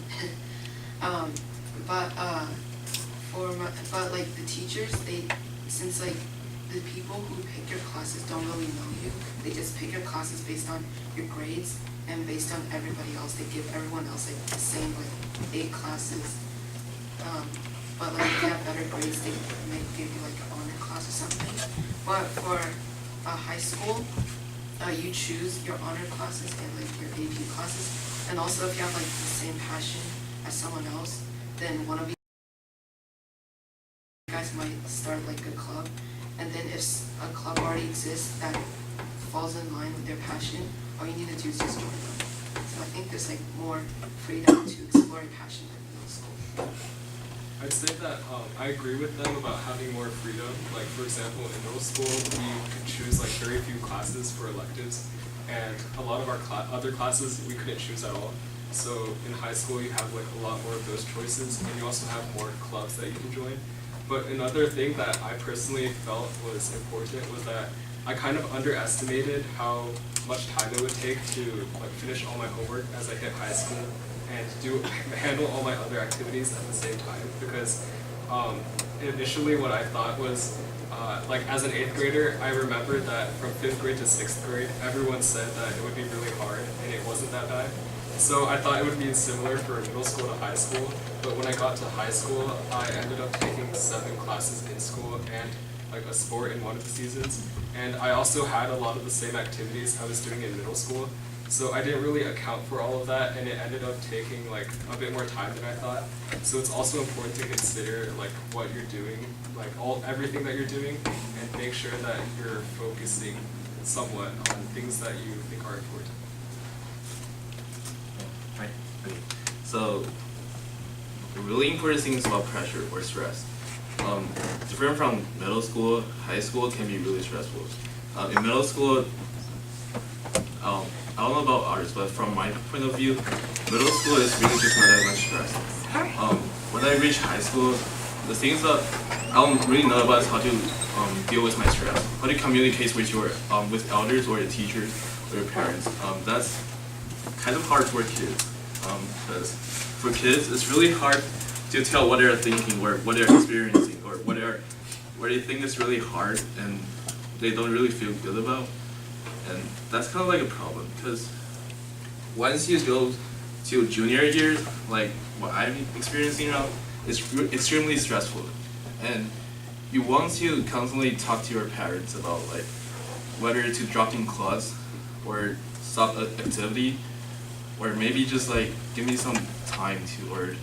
But like the teachers, since like the people who pick your classes don't really know you, they just pick your classes based on your grades and based on everybody else. They give everyone else like the same like A classes. But like if you have better grades, they may give you like an honor class or something. But for high school, you choose your honor classes and like your AP classes. And also if you have like the same passion as someone else, then one of you guys might start like a club. And then if a club already exists that falls in line with their passion, all you need to do is just join them. So I think there's like more freedom to explore your passion in middle school. I'd say that I agree with them about having more freedom. Like for example, in middle school, we could choose like very few classes for electives, and a lot of our other classes we couldn't choose at all. So in high school, you have like a lot more of those choices, and you also have more clubs that you can join. But another thing that I personally felt was important was that I kind of underestimated how much time it would take to like finish all my homework as I hit high school and handle all my other activities at the same time, because initially what I thought was like as an 8th grader, I remembered that from 5th grade to 6th grade, everyone said that it would be really hard, and it wasn't that bad. So I thought it would be similar for middle school to high school, but when I got to high school, I ended up taking 7 classes in school and like a sport in one of the seasons, and I also had a lot of the same activities I was doing in middle school. So I didn't really account for all of that, and it ended up taking like a bit more time than I thought. So it's also important to consider like what you're doing, like everything that you're doing, and make sure that you're focusing somewhat on things that you think are important. Right. Okay. So the really important thing is about pressure or stress. Different from middle school, high school can be really stressful. In middle school, I don't know about others, but from my point of view, middle school is really just not that much stress. When I reach high school, the things that I don't really know about is how to deal with my stress, how to communicate with your with elders or your teachers or your parents. That's kind of hard for kids, because for kids it's really hard to tell what they're thinking or what they're experiencing or what they think is really hard and they don't really feel good about. And that's kind of like a problem, because once you go to junior years, like what I'm experiencing now, it's extremely stressful. And you want to constantly talk to your parents about like whether to drop in class or stop an activity, or maybe just like give me some time to, or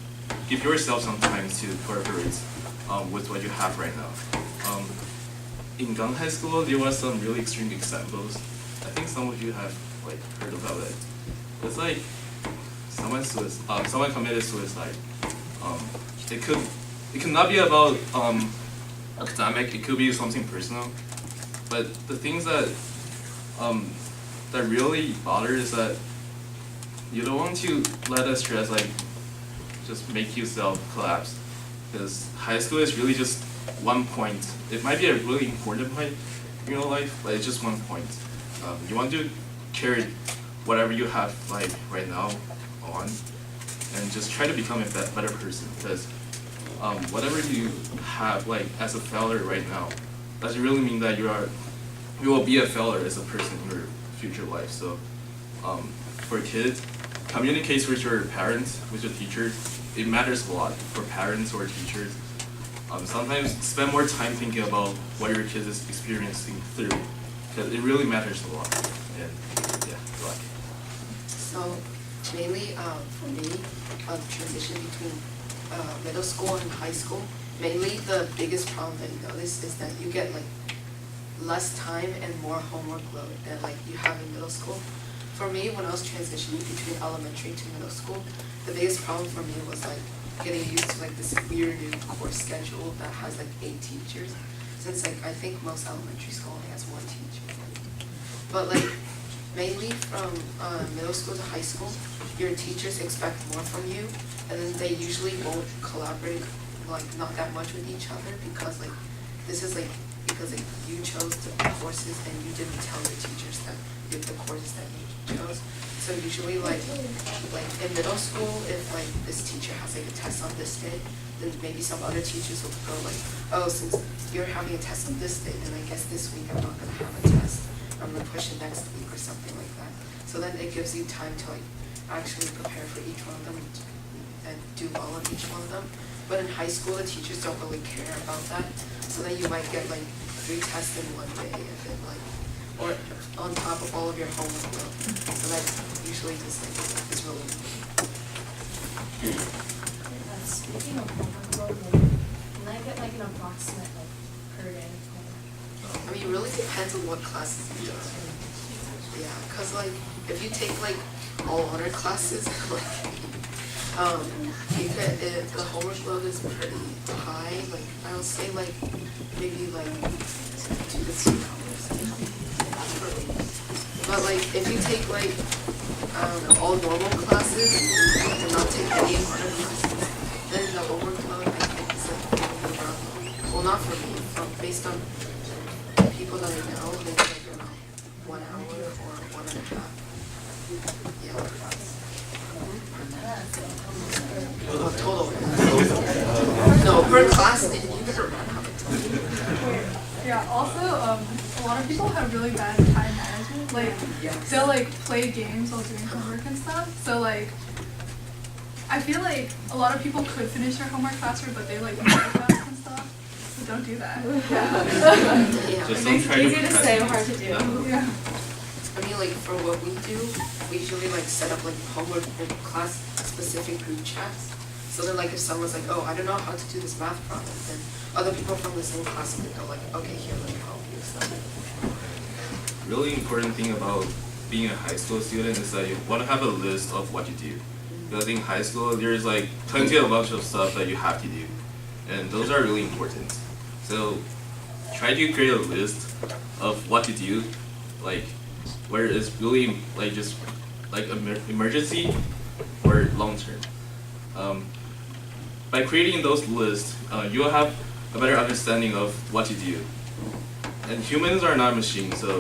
give yourself some time to cooperate with what you have right now. In Gun High School, there was some really extreme examples. I think some of you have like heard about it. It's like someone committed suicide. It could not be about academic. It could be something personal. But the things that really bother is that you don't want to let that stress like just make yourself collapse. Because high school is really just one point. It might be a really important point in your life, but it's just one point. You want to carry whatever you have like right now on, and just try to become a better person. Because whatever you have like as a failure right now doesn't really mean that you will be a failure as a person in your future life. So for kids, communicate with your parents, with your teachers. It matters a lot for parents or teachers. Sometimes spend more time thinking about what your kid is experiencing through. because it really matters a lot. And yeah, good luck. So mainly for me, the transition between middle school and high school, mainly the biggest problem that you notice is that you get like less time and more homework load than like you have in middle school. For me, when I was transitioning between elementary to middle school, the biggest problem for me was like getting used to like this weird new course schedule that has like 8 teachers. Since like I think most elementary school only has 1 teacher. But like mainly from middle school to high school, your teachers expect more from you, and then they usually won't collaborate like not that much with each other because like this is like because like you chose the courses and you didn't tell your teachers that you have the courses that you chose. So usually like in middle school, if like this teacher has like a test on this day, then maybe some other teachers will go like, oh, since you're having a test on this day, then I guess this week I'm not gonna have a test. I'm gonna push it next week or something like that. So then it gives you time to like actually prepare for each one of them and do well on each one of them. But in high school, the teachers don't really care about that. So then you might get like 3 tests in one day, and then like, or on top of all of your homework load. So that's usually just like is really. Speaking of homework load, can I get like an approximate like per day? I mean, it really depends on what classes you do. Yeah, cause like if you take like all honor classes, like you could, the homework load is pretty high. Like I would say like maybe like 2 to 3 hours. That's for me. But like if you take like I don't know, all normal classes and not take any honor classes, then the homework load I think is like maybe around, well not for me, based on people that I know, maybe like around 1 hour or 1.5. Yeah. Total. No, per class, then you never run how many times. Yeah, also, a lot of people have really bad time management. Like, they'll like play games while doing homework and stuff. So like, I feel like a lot of people could finish their homework faster, but they like multitask and stuff. So don't do that. Yeah. Just It makes don't it try easier to to say, hard to do. Yeah. I mean, like for what we do, we usually like set up like homework and class specific group chats. So then like if someone's like, oh, I don't know how to do this math problem, then other people from the same class will go like, okay, here, let me help you. So. Really important thing about being a high school student is that you want to have a list of what you do. Because in high school, there's like plenty of bunch of stuff that you have to do, and those are really important. So try to create a list of what to do, like where it's really like just like emergency or long term. By creating those lists, you will have a better understanding of what to do. And humans are not machines, so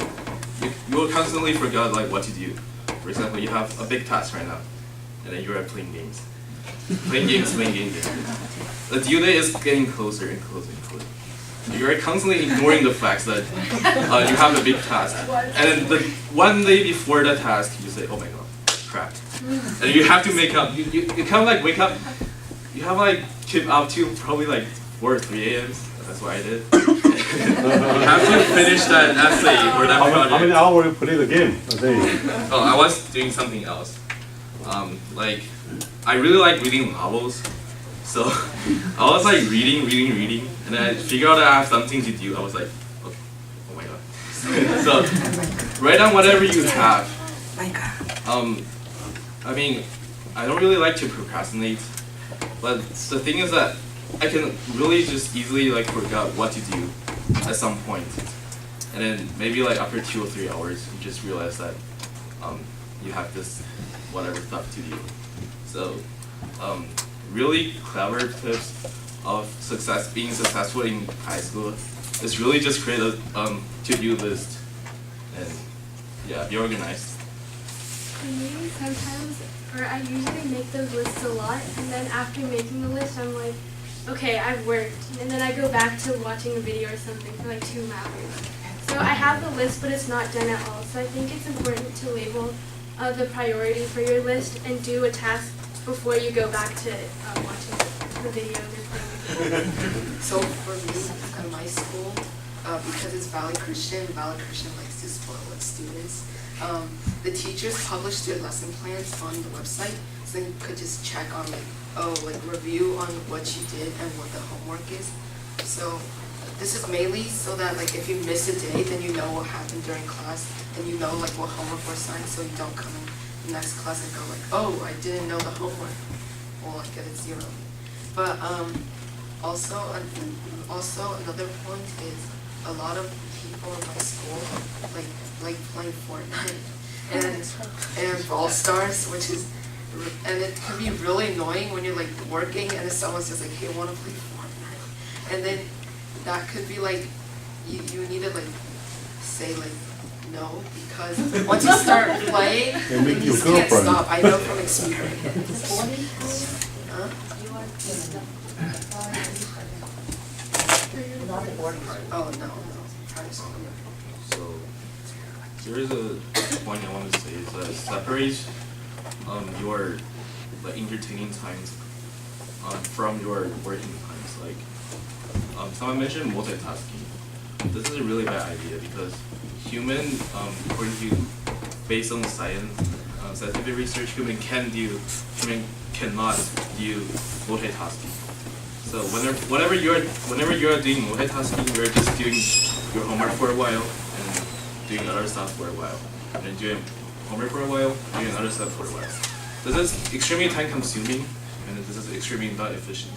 you will constantly forget like what to do. For example, you have a big task right now, and then you are playing games. Playing games. The due date is getting closer and closer and closer. You are constantly ignoring the fact that you have a big task. And then the one day before the task, you say, oh my god, crap. And you have to make up, you kind of like wake up, you have like keep up to probably like 4 or 3 a.m. That's what I did. You have to finish that essay or that project. How many hours you play the game a day? Oh, I was doing something else. Like, I really like reading novels. So, I was like reading, and then I figured out that I have something to do. I was like, okay, oh my god. So, write down whatever you have. I mean, I don't really like to procrastinate, but the thing is that I can really just easily like forget what to do at some point. And then maybe like after 2 or 3 hours, you just realize that you have this whatever stuff to do. So, really clever tips of being successful in high school is really just create a to-do list and yeah, be organized. For me, sometimes, or I usually make those lists a lot, and then after making the list, I'm like, okay, I've worked, and then I go back to watching a video or something for like 2 hours. So I have the list, but it's not done at all. So I think it's important to label the priority for your list and do a task before you go back to watching the videos or playing the game. So for me, at my school, because it's Valley Christian likes to to spoil it, students. The teachers publish their lesson plans on the website, so you could just check on review on what you did and what the homework is. So this is mainly so that if you miss a day, then you know what happened during class, and you know what homework was assigned, so you don't come in the next class and go oh, I didn't know the homework. Well, I get a 0. But also another point is a lot of people in my school like playing Fortnite and Brawl Stars, and it can be really annoying when you're working and someone's just hey, I want to play Fortnite, and then that could be you need to say no, because once you start playing, you just can't stop. I know from experience. Huh? Oh no. So there is a point I want to say is that separate your entertaining times from your working times. Someone mentioned multitasking. This is a really bad idea because human, according to based on science, scientific research, human cannot do multitasking. So whenever you're doing multitasking, you're just doing your homework for a while and doing other stuff for a while, and then doing homework for a while, doing other stuff for a while. This is extremely time consuming, and this is extremely not efficient.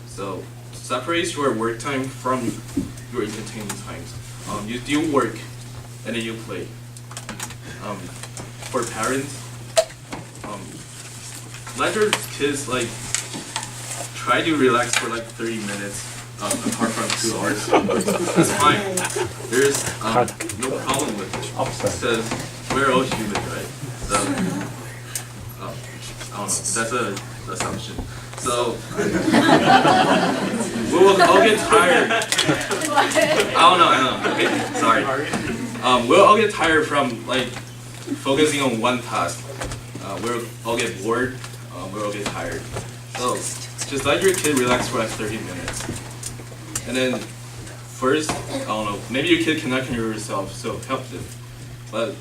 So separate your work time from your entertainment times. You do work, and then you play. For parents, let your kids try to relax for 30 minutes apart from 2 hours. That's fine. There's no problem with it because we're all human, right? So I don't know. That's an assumption. So we will all get tired. I don't know. Okay, sorry. We'll all get tired from focusing on one task. We'll all get bored. We'll all get tired. So just let your kid relax for 30 minutes. And then first, I don't know, maybe your kid cannot control yourself, so help them. But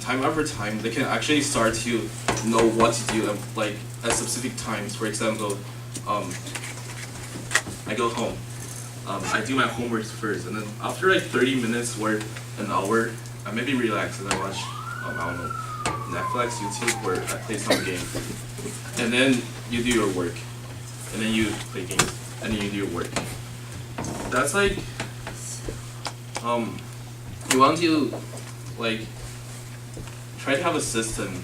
time after time, they can actually start to know what to do at specific times. For example, I go home. I do my homework first, and then after 30 minutes or an hour, I maybe relax and I watch, I don't know, Netflix, YouTube, or I play some game. And then you do your work. And then you play games. And then you do your work. That's you want to try to have a system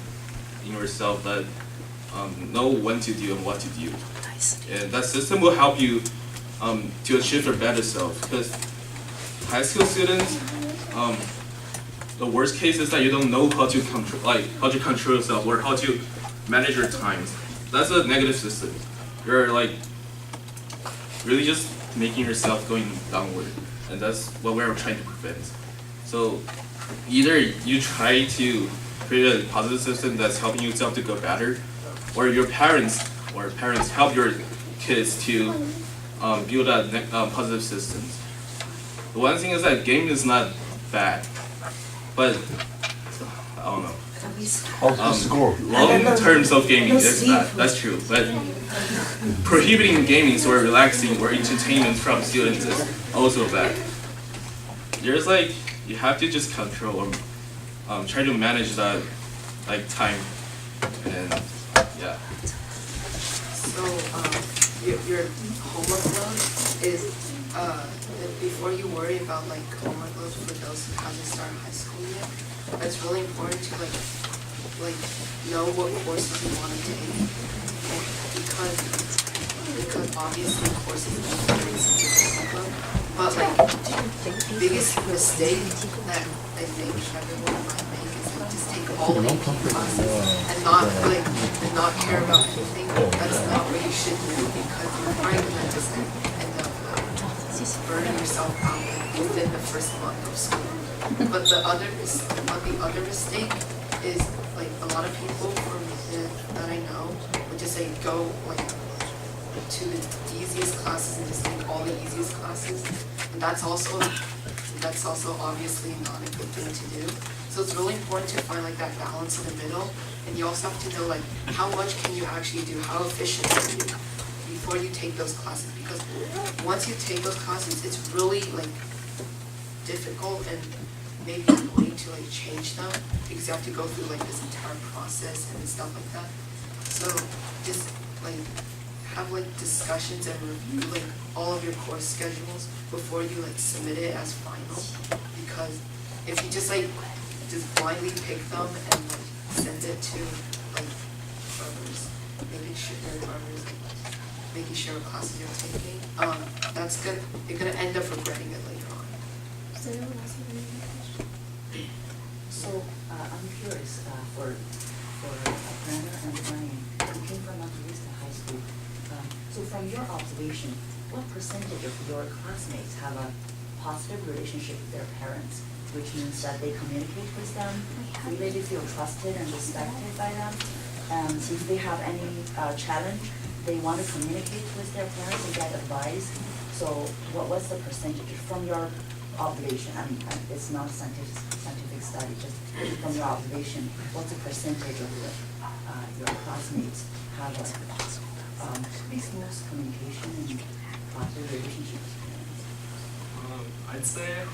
in yourself that know when to do and what to do. And that system will help you to achieve your better self. Because high school students, the worst case is that you don't know how to control yourself or how to manage your times. That's a negative system. You're really just making yourself going downward, and that's what we're trying to prevent. So either you try to create a positive system that's helping yourself to go better, or your parents help your kids to build that positive systems. The one thing is that game is not bad, but I don't know. Long terms of gaming is bad. That's true, but prohibiting gaming or relaxing or entertainment from students is also bad. There's you have to just control or try to manage that time, and yeah. So your homework load is before you worry about homework load for those who haven't started high school yet. It's really important to know what courses you want to take, because obviously courses are different. But biggest mistake that I think everyone might make is just take all AP classes and not care about anything. That's not what you should do, because you're probably gonna just end up burning yourself out within the first month of school. But the other mistake is a lot of people that I know would just go to the easiest classes and just take all the easiest classes, and that's that's also obviously not a good thing to do. So it's really important to find like that balance in the middle, and you also have to know like how much can you actually do, how efficient are you before you take those classes, because once you take those classes, it's really like difficult and maybe annoying to like change them, because you have to go through like this entire process and stuff like that. So just like have like discussions and review like all of your course schedules before you like submit it as final, because if you just blindly pick them and like send it to like whoever's making sure what classes you're taking, that's good. You're gonna end up regretting it later on. So, I'm curious, for Brenda and Brian, you came from Monte Vista High School. So from your observation, what percentage of your classmates have a positive relationship with their parents, which means that they communicate with them, really feel trusted and respected by them, and since they have any challenge, they want to communicate with their parents and get advice. So what's the percentage from your observation? I mean, it's not a scientific study, just from your observation, what's the percentage of your classmates have a smooth communication and positive relationship with parents? I'd say,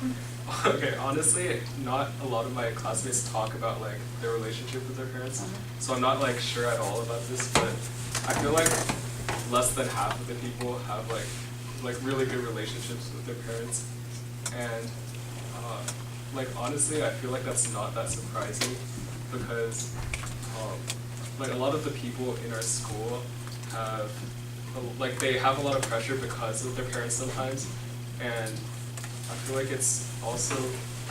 okay, honestly, not a lot of my classmates talk about like their relationship with their parents, so I'm not like sure at all about this, but I feel like less than half of the people have like really good relationships with their parents, and like honestly, I feel like that's not that surprising, because like a lot of the people in our school have like they have a lot of pressure because of their parents sometimes, and I feel like it's also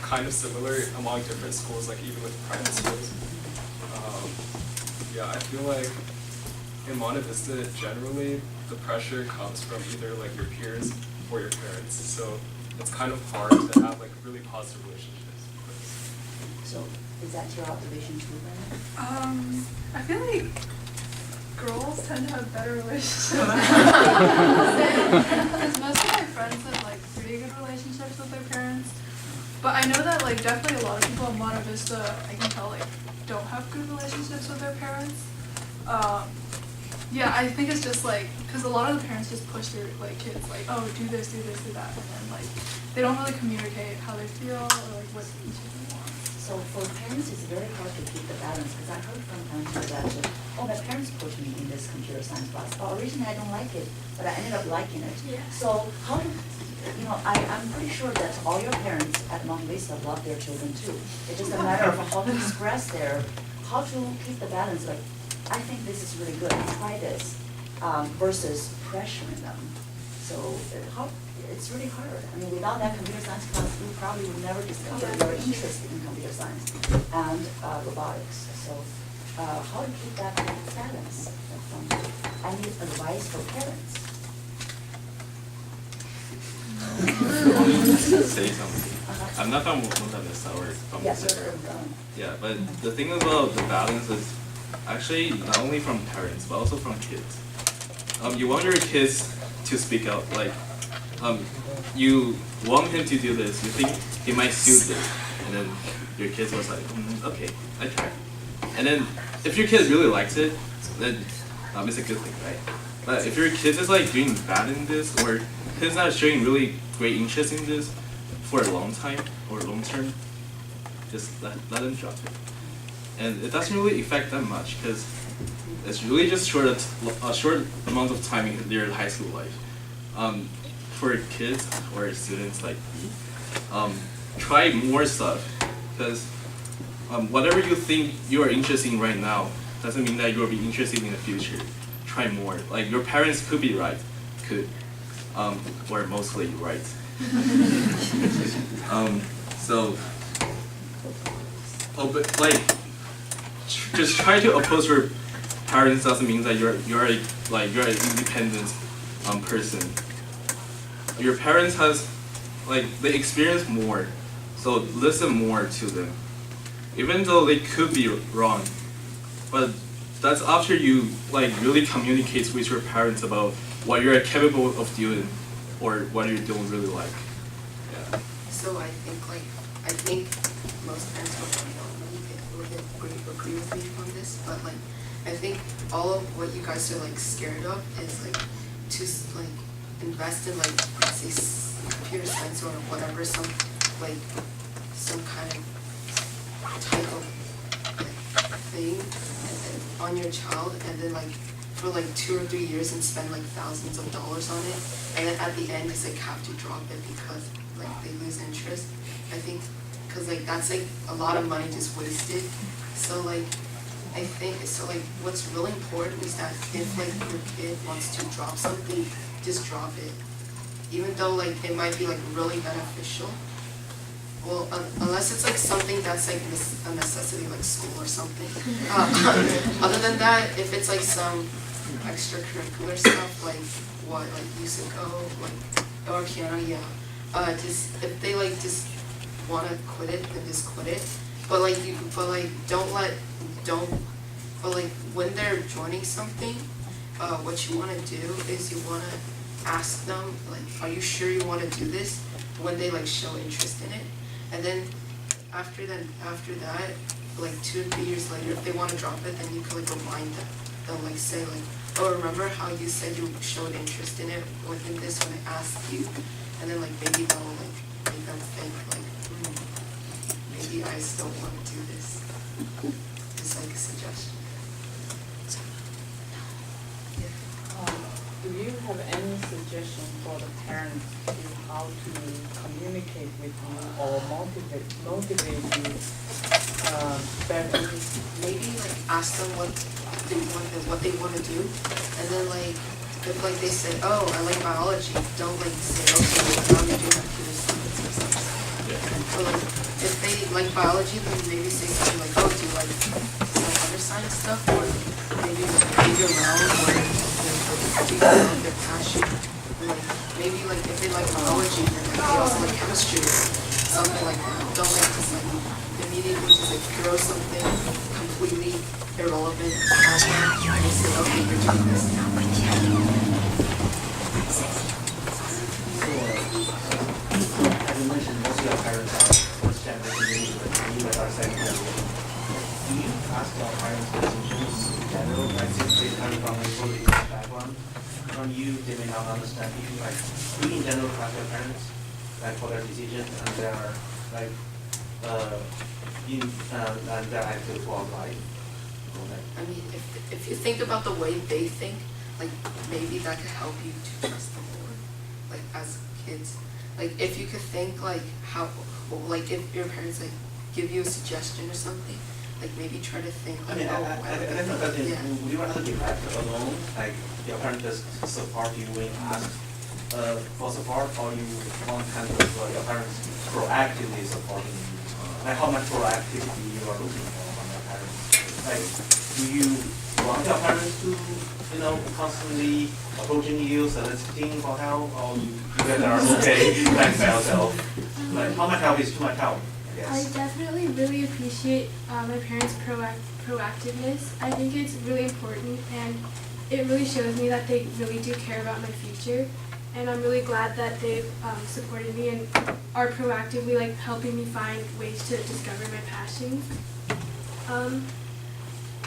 kind of similar among different schools, like even with private schools. Yeah, I feel like in Monte Vista, generally, the pressure comes from either like your peers or your parents. So it's kind of hard to have like really positive relationships. So is that your observation too, Brenda? I feel like girls tend to have better relationships. Because most of my friends have like pretty good relationships with their parents. But I know that like definitely a lot of people in Monte Vista, I can tell, like don't have good relationships with their parents. Yeah, I think it's just like, because a lot of the parents just push their like kids like, oh, do this, do this, do that, and then like they don't really communicate how they feel or like what each of them wants. So for parents, it's very hard to keep the balance, because I heard from parents that, oh, my parents put me in this computer science class. Oh, originally I don't like it, but I ended up liking it. Yeah. So how do, I'm pretty sure that all your parents at Monte Vista love their children too. It's just a matter of how to express how to keep the balance, like, I think this is really good, try this, versus pressuring them. So it's really hard. I mean, without that computer science class, we probably would never discover your interest in computer science and robotics. So how to keep that balance? I need advice for parents. Say something. I'm not from Monte Vista or from Yes, Silverado. Yeah, but the thing about the balance is actually not only from parents but also from kids. You want your kids to speak out, like you want him to do this, you think he might suit this, and then your kid was like, okay, I try. And then if your kid really likes it, then it's a good thing, right? But if your kid is like doing bad in this, or he's not showing really great interest in this for a long time or long term, just let him drop it. And it doesn't really affect them much, because it's really just a short amount of time in their high school life. For kids or students like me, try more stuff, because whatever you think you are interested in right now doesn't mean that you'll be interested in the future. Try more. Like, your parents could be right, or mostly right. But like, just try to oppose your parents doesn't mean that you're an independent person. Your parents they experience more, so listen more to them, even though they could be wrong. But that's after you really communicate with your parents about what you're capable of doing or what you don't really like. Yeah. So I think I think most parents would agree with me on this, but like I think all of what you guys are like scared of is like to like invest in like say computer science or whatever, some kind of type of like thing and then on your child, and then like for like 2 or 3 years and spend like thousands of dollars on it, and then at the end just like have to drop it because like they lose interest. I think because like that's like a lot of money just wasted. So like I think so like what's really important is that if like your kid wants to drop something, just drop it, even though like it might be like really beneficial. Well, unless it's like something that's like a necessity, like school or something. Other than that, if it's like some extracurricular stuff, like what, like musical, like or piano, yeah. Just if they like just want to quit it, then just quit it. But like but like when they're joining something, what you want to do is you want to ask them like, are you sure you want to do this? When they like show interest in it. And then after that, like 2 or 3 years later, if they want to drop it, then you can like remind them. They'll like say like, oh, remember how you said you showed interest in it within this when I asked you? And then like maybe that'll like make them think like, maybe I still want to do this. Just like a suggestion. Do you have any suggestion for the parents to how to communicate with you or motivate you better? Maybe like ask them what they want to do, and then like if like they say, oh, I like biology, don't like say, okay, now you're doing computer science or something. Or like if they like biology, then maybe say something like, oh, do you like some other science stuff, or maybe figure around where do you know their passion. Like maybe like if they like biology, then like they also like chemistry, something like that. Don't like just like immediately just like throw something completely irrelevant. And say, okay, you're doing this now. As you mentioned, most of your parents are first generation, but you guys are second generation. Do you ask your parents decisions in general, like since they come from a totally different background from you, they may not understand you, like do you in general ask your parents like for their decisions and their like and their attitude toward life? I mean, if you think about the way they think, like maybe that could help you to trust them more, like as kids. Like if you could think like how, like if your parents like give you a suggestion or something, like maybe try to think like, I guess the question is, would you rather be left alone, like your parents just support you when you ask for support, or you want kind of your parents proactively supporting you? Like how much proactivity you are looking for from your parents? Like, do you want your parents to, constantly approaching you, soliciting for help, or you guys are okay, like by yourself? Like, how much help is too much help? I definitely really appreciate my parents' proactiveness. I think it's really important, and it really shows me that they really do care about my future. And I'm really glad that they've supported me and are proactively like helping me find ways to discover my passions.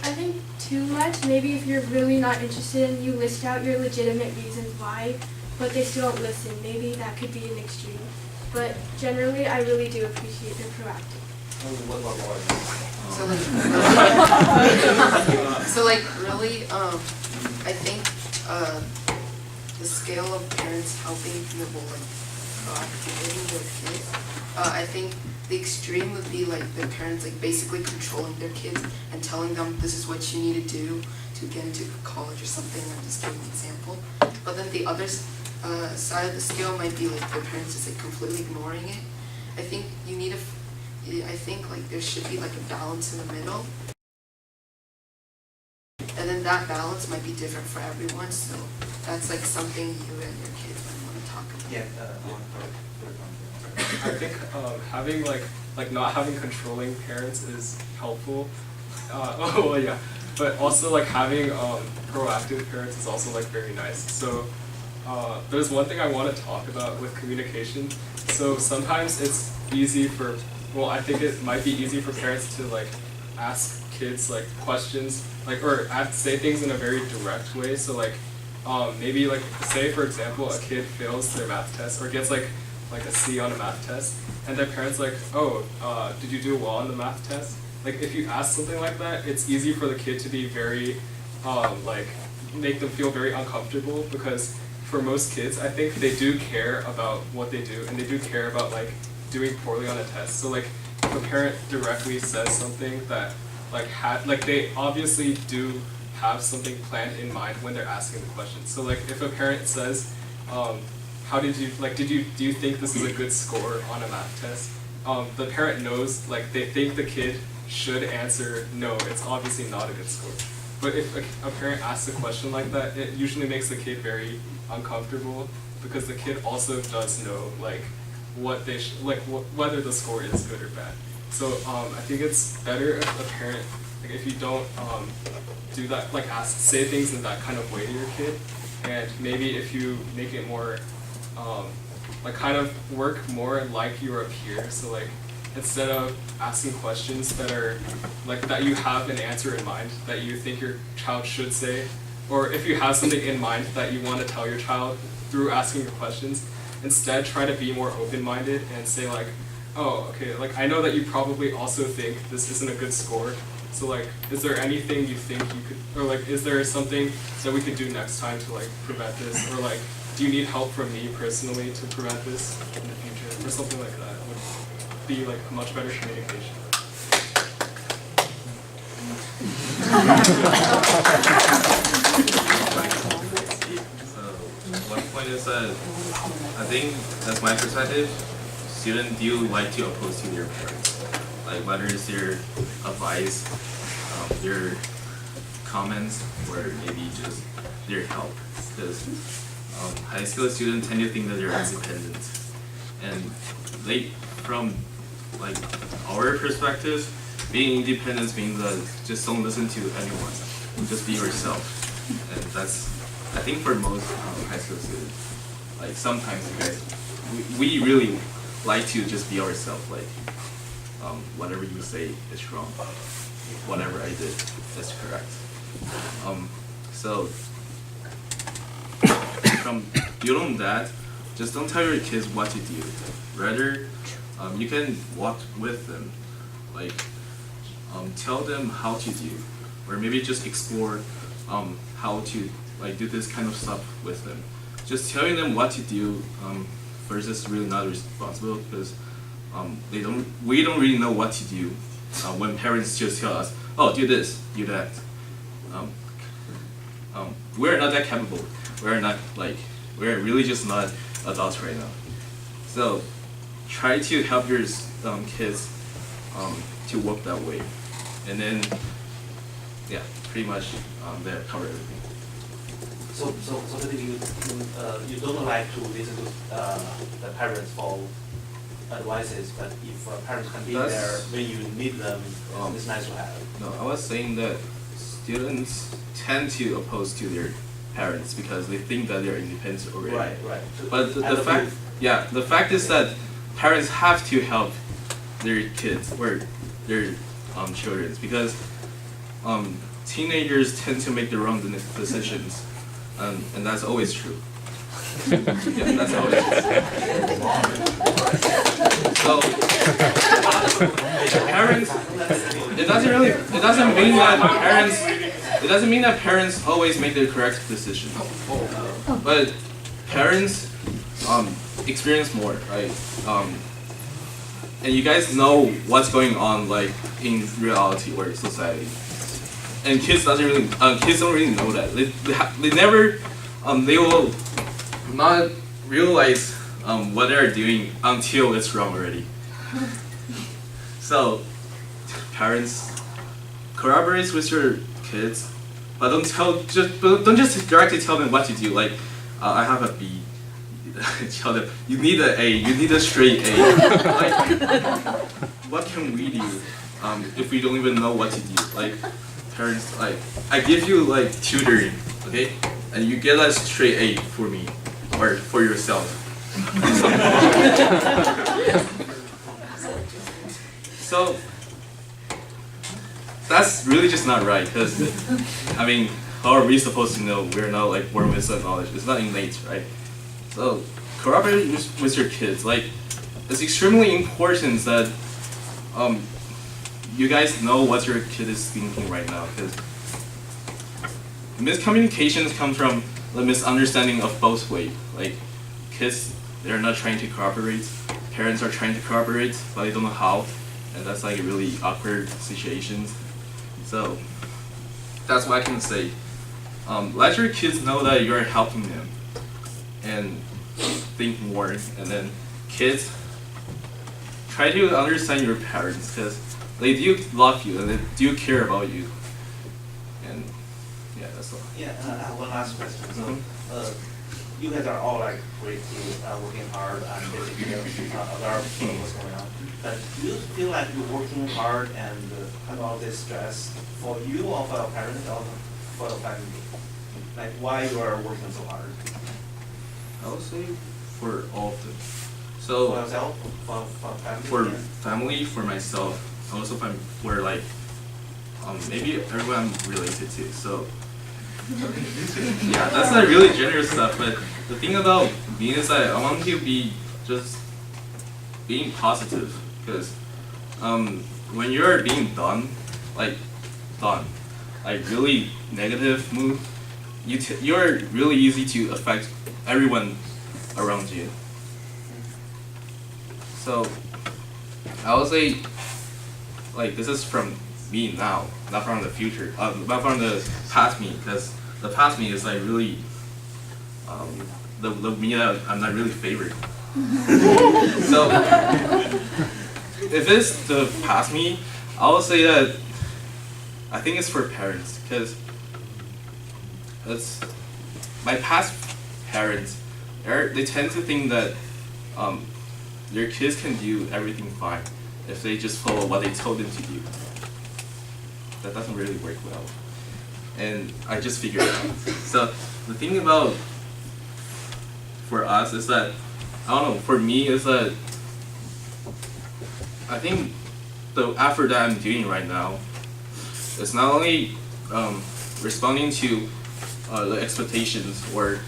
I think too much, maybe if you're really not interested and you list out your legitimate reasons why, but they still don't listen, maybe that could be an extreme. But generally, I really do appreciate their proactive. What about boys? So like really, I think the scale of parents helping people like proactivating their kids. I think the extreme would be like the parents like basically controlling their kids and telling them this is what you need to do to get into college or something. I'm just giving an example. But then the other side of the scale might be like the parents just like completely ignoring it. I think you need I think like there should be like a balance in the middle. And then that balance might be different for everyone, so that's like something you and your kids might want to talk about. Yeah, I think having like not having controlling parents is helpful. Oh well, yeah, but also like having proactive parents is also like very nice. So there's one thing I want to talk about with communication. So sometimes it's easy for, well, I think it might be easy for parents to like ask kids like questions, like, or say things in a very direct way. So like, maybe like, say for example, a kid fails their math test or gets like a C on a math test, and their parents like, oh, did you do well on the math test? Like if you ask something like that, it's easy for the kid to be very, like, make them feel very uncomfortable, because for most kids, I think they do care about what they do, and they do care about like doing poorly on a test. So like if a parent directly says something that like they obviously do have something planned in mind when they're asking the question. So like if a parent says, how did you, like, do you think this is a good score on a math test? The parent knows, like, they think the kid should answer, no, it's obviously not a good score. But if a parent asks a question like that, it usually makes the kid very uncomfortable, because the kid also does know, like, what they whether the score is good or bad. So I think it's better if a parent, like, if you don't do that, like say things in that kind of way to your kid, and maybe if you make it more, like kind of work more like you're a peer. So like instead of asking questions that are like that you have an answer in mind that you think your child should say, or if you have something in mind that you want to tell your child through asking your questions, instead try to be more open-minded and say like, oh, okay, like I know that you probably also think this isn't a good score, so like, is there anything you think you could, or like, is there something that we could do next time to like prevent this, or like, do you need help from me personally to prevent this in the future, or something like that would be like a much better communication. So one point is that I think, that's my perspective, students do like to oppose to their parents. Like whether it's their advice, their comments, or maybe just their help. Because high school students tend to think that they're independent. And they, from like our perspective, being independent means that just don't listen to anyone. Just be yourself. And that's, I think for most high school students, like sometimes you guys, we really like to just be ourselves. Like whatever you say is wrong. Whatever I did is correct. So from beyond that, just don't tell your kids what to do. Rather, you can walk with them, like tell them how to do, or maybe just explore how to like do this kind of stuff with them. Just telling them what to do versus really not responsible, because we don't really know what to do when parents just tell us, oh, do this, do that. We're not that capable. We're really just not adults right now. So try to help your kids to work that way, and then yeah, pretty much that cover everything. So you don't like to listen to the parents for advices, but if parents can be there when you need them, it's nice to have. No, I was saying that students tend to oppose to their parents because they think that they're independent already. Right. But the fact is that parents have to help their kids or their children, because teenagers tend to make their own decisions, and that's always true. Yeah, that's always true. So parents, it doesn't mean that parents always make the correct decision. But parents experience more, right? And you guys know what's going on like in reality or society. And kids don't really know that. They will not realize what they're doing until it's wrong already. So parents, collaborate with your kids, but don't just directly tell them what to do. Like I have a B. Tell them you need an A. You need a straight A. Like, what can we do if we don't even know what to do? Like parents, like I give you like tutoring, okay, and you get a straight A for me. or for yourself. So that's really just not right, because I mean, how are we supposed to know? We're not like born with such knowledge. It's not innate, right? So cooperate with your kids. Like, it's extremely important that you guys know what your kid is thinking right now, because miscommunications come from the misunderstanding of both ways. Like, kids, they're not trying to cooperate. Parents are trying to cooperate, but they don't know how, and that's like a really awkward situation. So that's what I can say. Let your kids know that you're helping them, and think more. And then kids, try to understand your parents, because they do love you and they do care about you. And yeah, that's all. Yeah, I have one last question. So, you guys are all like great kids, working hard and basically aware of what's going on. But do you feel like you're working hard and have all this stress for you or for your parents or for your family? Like, why you are working so hard? I would say for all of them. So For yourself, for family? for yeah. family, for myself, also for like maybe everyone I'm related to. So yeah, that's like really generous stuff. But the thing about me is that I want to be just being positive, because when you're being done really negative mood, you're really easy to affect everyone around you. So I would say, like, this is from me now, not from the future, not from the past me, because the past me is like really the me that I'm not really favored. So if it's the past me, I would say that I think it's for parents, because it's my past parents. They tend to think that their kids can do everything fine if they just follow what they told them to do. That doesn't really work well, and I just figured it out. So the thing about for us is that, I don't know, for me is that I think the effort that I'm doing right now is not only responding to the expectations or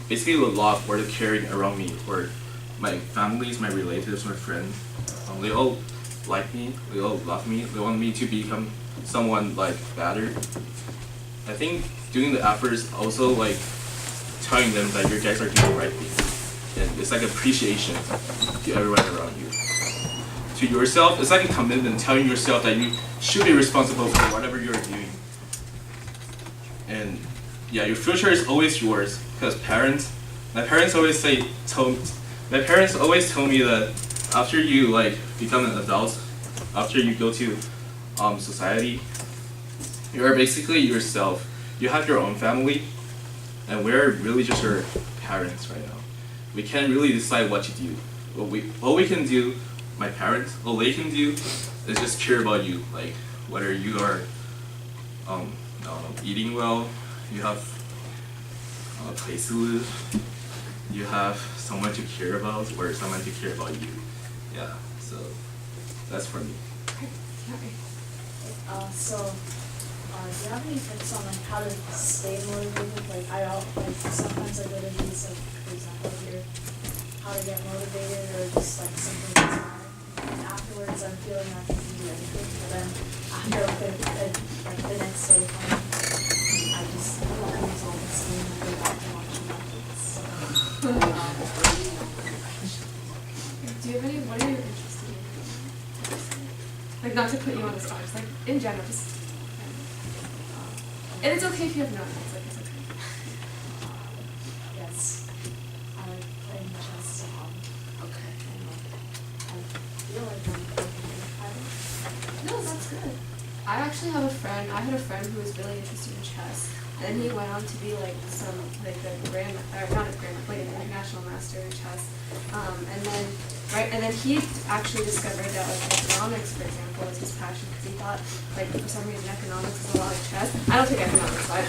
basically the love or the caring around me, or my families, my relatives, my friends. They all like me, they all love me, they want me to become someone like better. I think doing the effort is also like telling them that you guys are doing the right thing. And it's like appreciation to everyone around you. To yourself, it's like a commitment, telling yourself that you should be responsible for whatever you're doing. And yeah, your future is always yours, because my parents always told me that after you like become an adult, after you go to society, you are basically yourself. You have your own family, and we're really just your parents right now. We can't really decide what to do. All we can do, my parents, all they can do is just care about you, like whether you are I don't know, eating well, you have a place to live, you have someone to care about, or someone to care about you. Yeah, so that's for me. Do you have any tips on like how to stay motivated? Like sometimes I go to these, like, for example here, how to get motivated, or just like something that's hard. And afterwards I'm feeling like I can do anything, but then after like the next day I just lose all the steam and go back to watching Netflix. So, Do you have any, what are your interests in? Like, not to put you on the spot, just like in general, just. And it's okay if you have no, it's like, it's okay. yes, I like playing chess. Okay. I feel like I'm working. No, that's good. I actually have a friend, I had a friend who was really interested in chess. and he went on to be like some like a grand or not a grand like an international master in chess. And then he actually discovered that like economics, for example, was his passion because he thought like for some reason economics is a lot like chess. I don't take economics, so I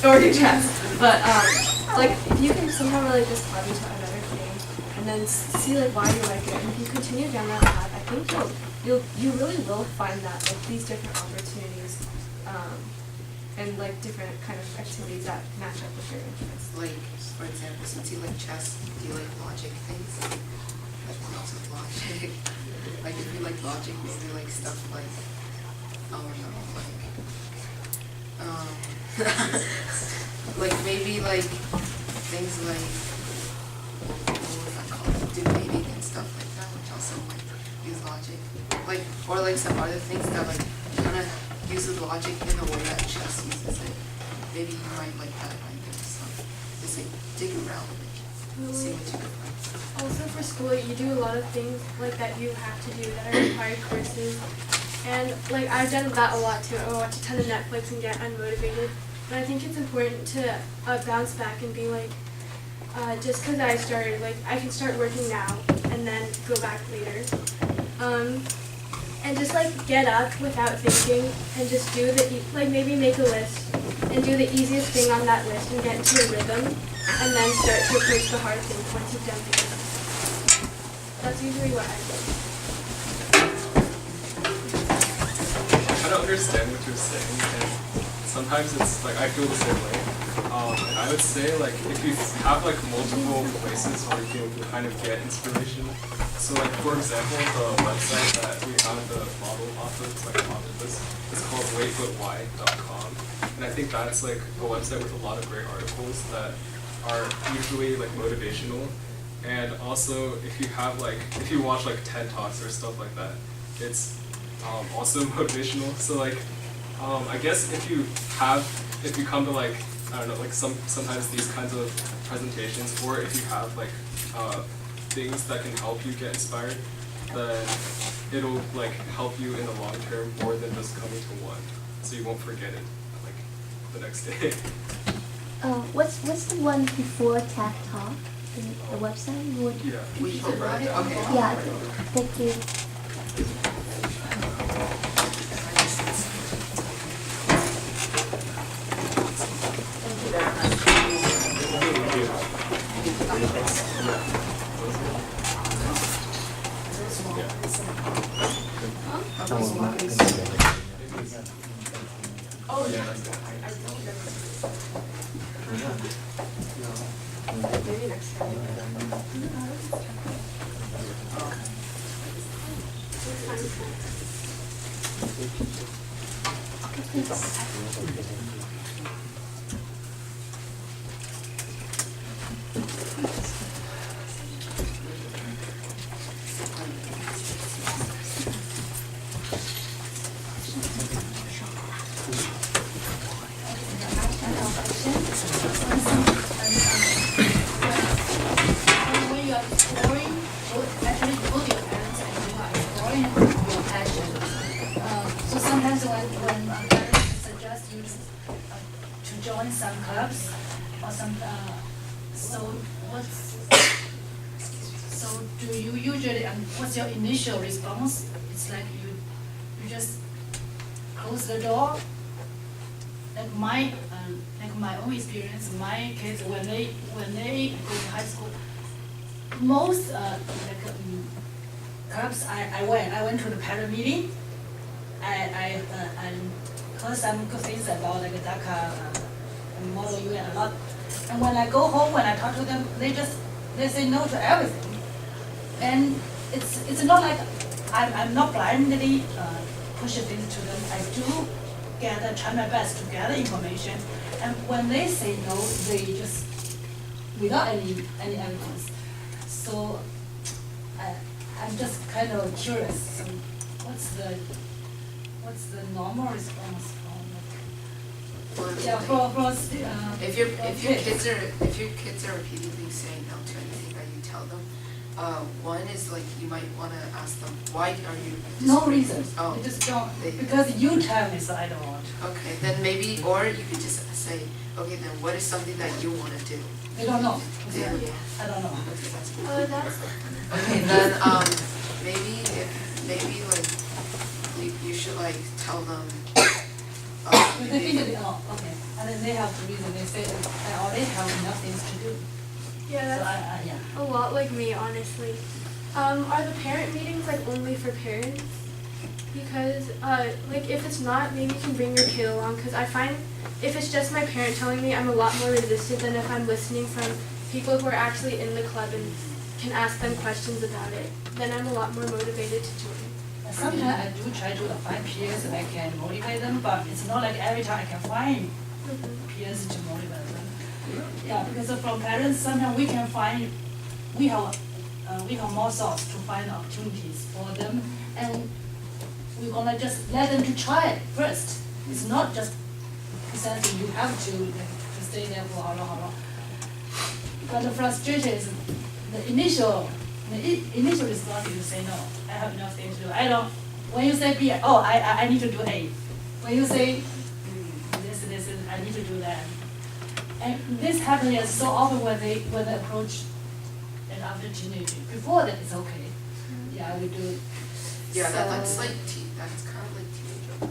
or do chess. But like if you can somehow really just hobby to another thing and then see like why you like it, and if you continue down that path, I think you really will find that like these different opportunities and like different kind of activities that match up with your interests. Like, for example, since you like chess, do you like logic things? Like lots of logic. Like if you like logic, maybe like stuff like, I don't know, like maybe like things like, what was that called? Debating and stuff like that, which also like use logic. Like, or like some other things that like kind of uses logic in a way that chess uses it. Maybe you might like that idea. So just like dig around and see what you can find. Also for school, you do a lot of things like that you have to do that are required courses. And like I've done that a lot too. I watch a ton of Netflix and get unmotivated. But I think it's important to bounce back and be like, just because I started, like I can start working now and then go back later. And just like get up without thinking and just do like maybe make a list and do the easiest thing on that list and get into a rhythm and then start to approach the hard things once you've done things. That's usually what I do. I don't understand what you're saying, and sometimes it's like I feel the same way. And I would say like if you have like multiple places where you can kind of get inspiration. So like for example, the website that we have the model off of, it's like a model this, it's called waitbutwhy.com. And I think that's like a website with a lot of great articles that are usually like motivational. And also if you have like, if you watch like TED Talks or stuff like that, it's also motivational. So like, I guess if you come to like, I don't know, like sometimes these kinds of presentations, or if you have like things that can help you get inspired, then it'll like help you in the long term more than just coming to one, so you won't forget it like the next day. What's the one before TED Talk? The website? Yeah. We should write it. Okay. Yeah. Thank you. Oh yeah. Maybe next time. When you are exploring, actually both your parents and you are exploring your passion. So sometimes when parents suggest you to join some clubs or some, so do you usually, what's your initial response? It's like you just close the door. Like my own experience, my kids when they go to high school, most clubs I went to the parent meeting. I heard some good things about like DACA model UN a lot. And when I go home, when I talk to them, they say no to everything. And it's not like I'm not blindly pushing things to them. I do try my best to gather information, and when they say no, they just without any evidence. So I'm just kind of curious. So what's the normal response from if your kids are repeatedly saying no to anything that you tell them, One is like you might want to ask them, why are you No reason. Oh. I just don't, They- because you tell me, so I don't want. Okay, then maybe, or you could just say, okay, then what is something that you want to do? They don't know. Yeah. I don't know. Okay, that's good. Oh, that's Okay, then, maybe like, you should like tell them, But they figure it out, okay. And then they have the reason, they say, I already have enough things to do. Yeah, So that's yeah. a lot like me, honestly. Are the parent meetings like only for parents? Because like if it's not, maybe you can bring your kid along. Because I find if it's just my parent telling me, I'm a lot more resistant than if I'm listening from people who are actually in the club and can ask them questions about it. Then I'm a lot more motivated to join. Sometimes I do try to find peers and I can motivate them, but it's not like every time I can find peers to motivate them. Yeah, because from parents, sometimes we can find, we have more thoughts to find opportunities for them, and we're gonna just let them to try it first. It's not just something you have to stay there for how long. But the frustration is the initial response is to say no. I have enough things to do. I don't. When you say B, oh, I need to do A. When you say this, I need to do that. And this happens so often when they approach and after teenage. Before that, it's okay. Yeah, we do. yeah, that's like, that's kind of like teenager.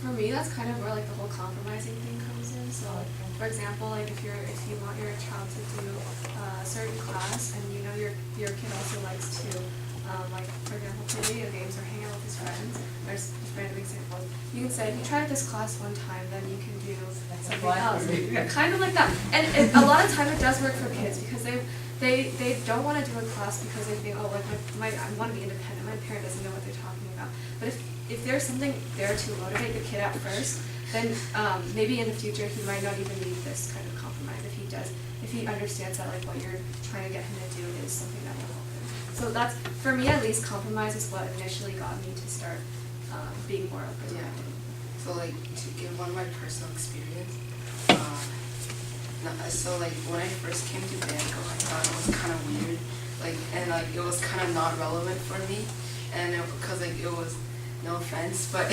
For me, that's kind of where like the whole compromising thing comes in. So, for example, like if you want your child to do a certain class, and you know your kid also likes to, like for example, play video games or hang out with his friends. There's random examples. You can say, if you try this class one time, then you can do something else. Yeah, kind of like that. And a lot of time it does work for kids because they don't want to do a class because they think, oh, like I want to be independent. My parent doesn't know what they're talking about. But if there's something there to motivate the kid at first, then maybe in the future he might not even need this kind of compromise if he understands that like what you're trying to get him to do is something that will help him. So that's, for me at least, compromise is what initially got me to start being more open. Yeah. So like to give one of my personal experience, so like when I first came to BayEcho, I thought it was kind of weird, like, and like it was kind of not relevant for me, and because like it was, no offense, but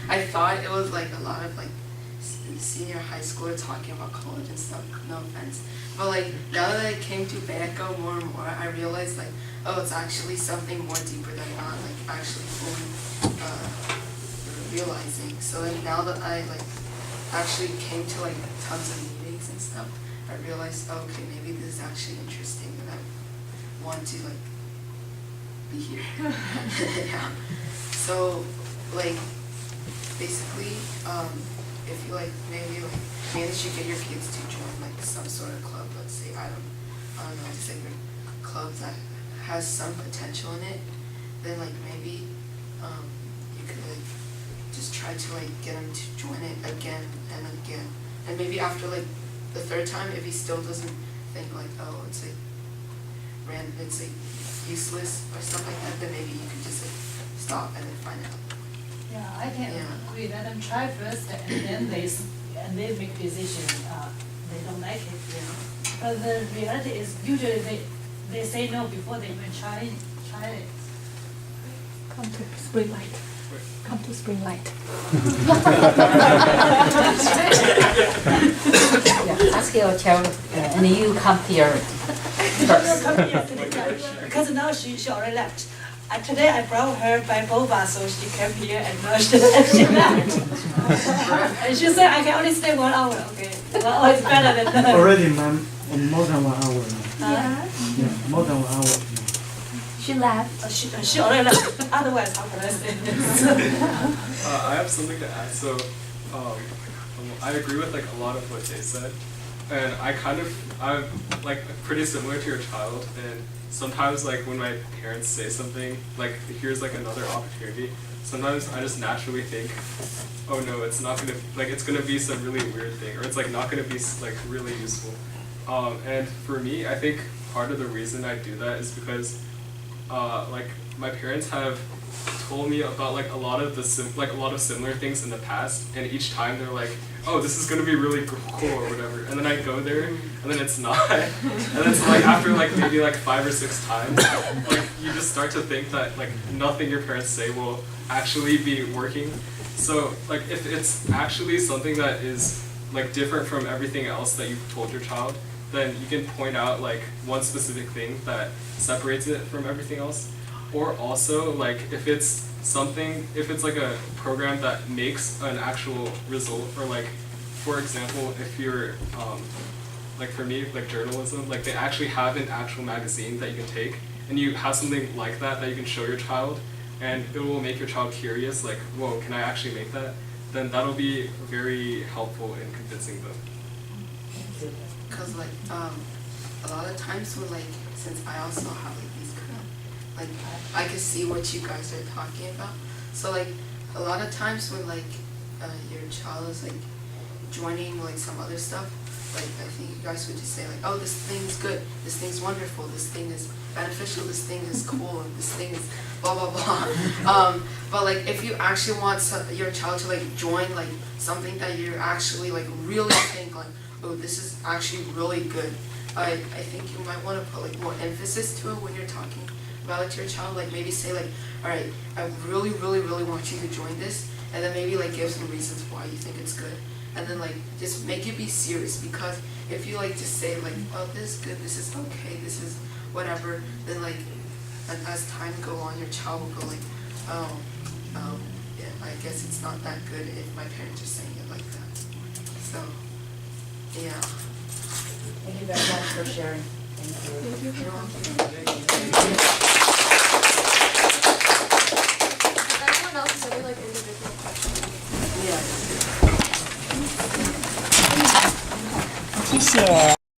I thought it was like a lot of like senior high schooler talking about college and stuff, no offense. But like now that I came to BayEcho more and more, I realized like, oh, it's actually something more deeper than not like actually fully realizing. So like now that I like actually came to like tons of meetings and stuff, I realized, oh, okay, maybe this is actually interesting and I want to like be here. Yeah. So like basically, if you like maybe like manage to get your kids to join like some sort of club, let's say I don't know, just like a club that has some potential in it, then like maybe you could like just try to like get him to join it again and again, and maybe after like the third time, if he still doesn't think like, oh, it's like it's like useless or stuff like that, then maybe you could just like stop and then find out. Yeah, I can agree. Let them try first, and then they make decision. They don't like it. Yeah. But the reality is usually they say no before they even try it. Come to Springlight. Come to Springlight. Yeah, ask your child, and you come here first. Because now she already left. Today I brought her by boba, so she came here and now she left. And she said, I can only stay 1 hour. Okay, 1 hour is better than that. Already, ma'am, more than 1 hour now. Yeah. Yeah, more than 1 hour now. She left. She already left. Otherwise, how can I say this? I have something to add. So, I agree with like a lot of what they said, and I'm like pretty similar to your child. And sometimes like when my parents say something like, here's like another opportunity, sometimes I just naturally think, oh no, it's not gonna, like it's gonna be some really weird thing, or it's like not gonna be like really useful. And for me, I think part of the reason I do that is because like my parents have told me about like a lot of similar things in the past, and each time they're like, oh, this is gonna be really cool or whatever, and then I go there and then it's not, and then so like after like maybe like 5 or 6 times, like you just start to think that like nothing your parents say will actually be working. So like if it's actually something that is like different from everything else that you've told your child, then you can point out like one specific thing that separates it from everything else. Or also like if it's like a program that makes an actual result, or like for example if you're like for me, like journalism, like they actually have an actual magazine that you can take, and you have something like that you can show your child, and it will make your child curious, like, whoa, can I actually make that? Then that'll be very helpful in convincing them. Cause like a lot of times when like, since I also have like these kind of like I can see what you guys are talking about. So like a lot of times when like your child is like joining like some other stuff, like I think you guys would just say like, oh, this thing's good, this thing's wonderful, this thing is beneficial, this thing is cool, and this thing is blah blah blah. But like if you actually want your child to like join like something that you actually like really think like, oh, this is actually really good, I think you might want to put like more emphasis to it when you're talking about it to your child. Like maybe say like, all right, I really want you to join this, and then maybe like give some reasons why you think it's good, and then like just make it be serious. Because if you like just say like, oh, this is good, this is okay, this is whatever, then like as time go on, your child will go like, oh, yeah, I guess it's not that good if my parents are saying it like that. So yeah. Thank you very much for sharing. Thank you. If anyone else has any like individual questions? Yeah. 谢谢。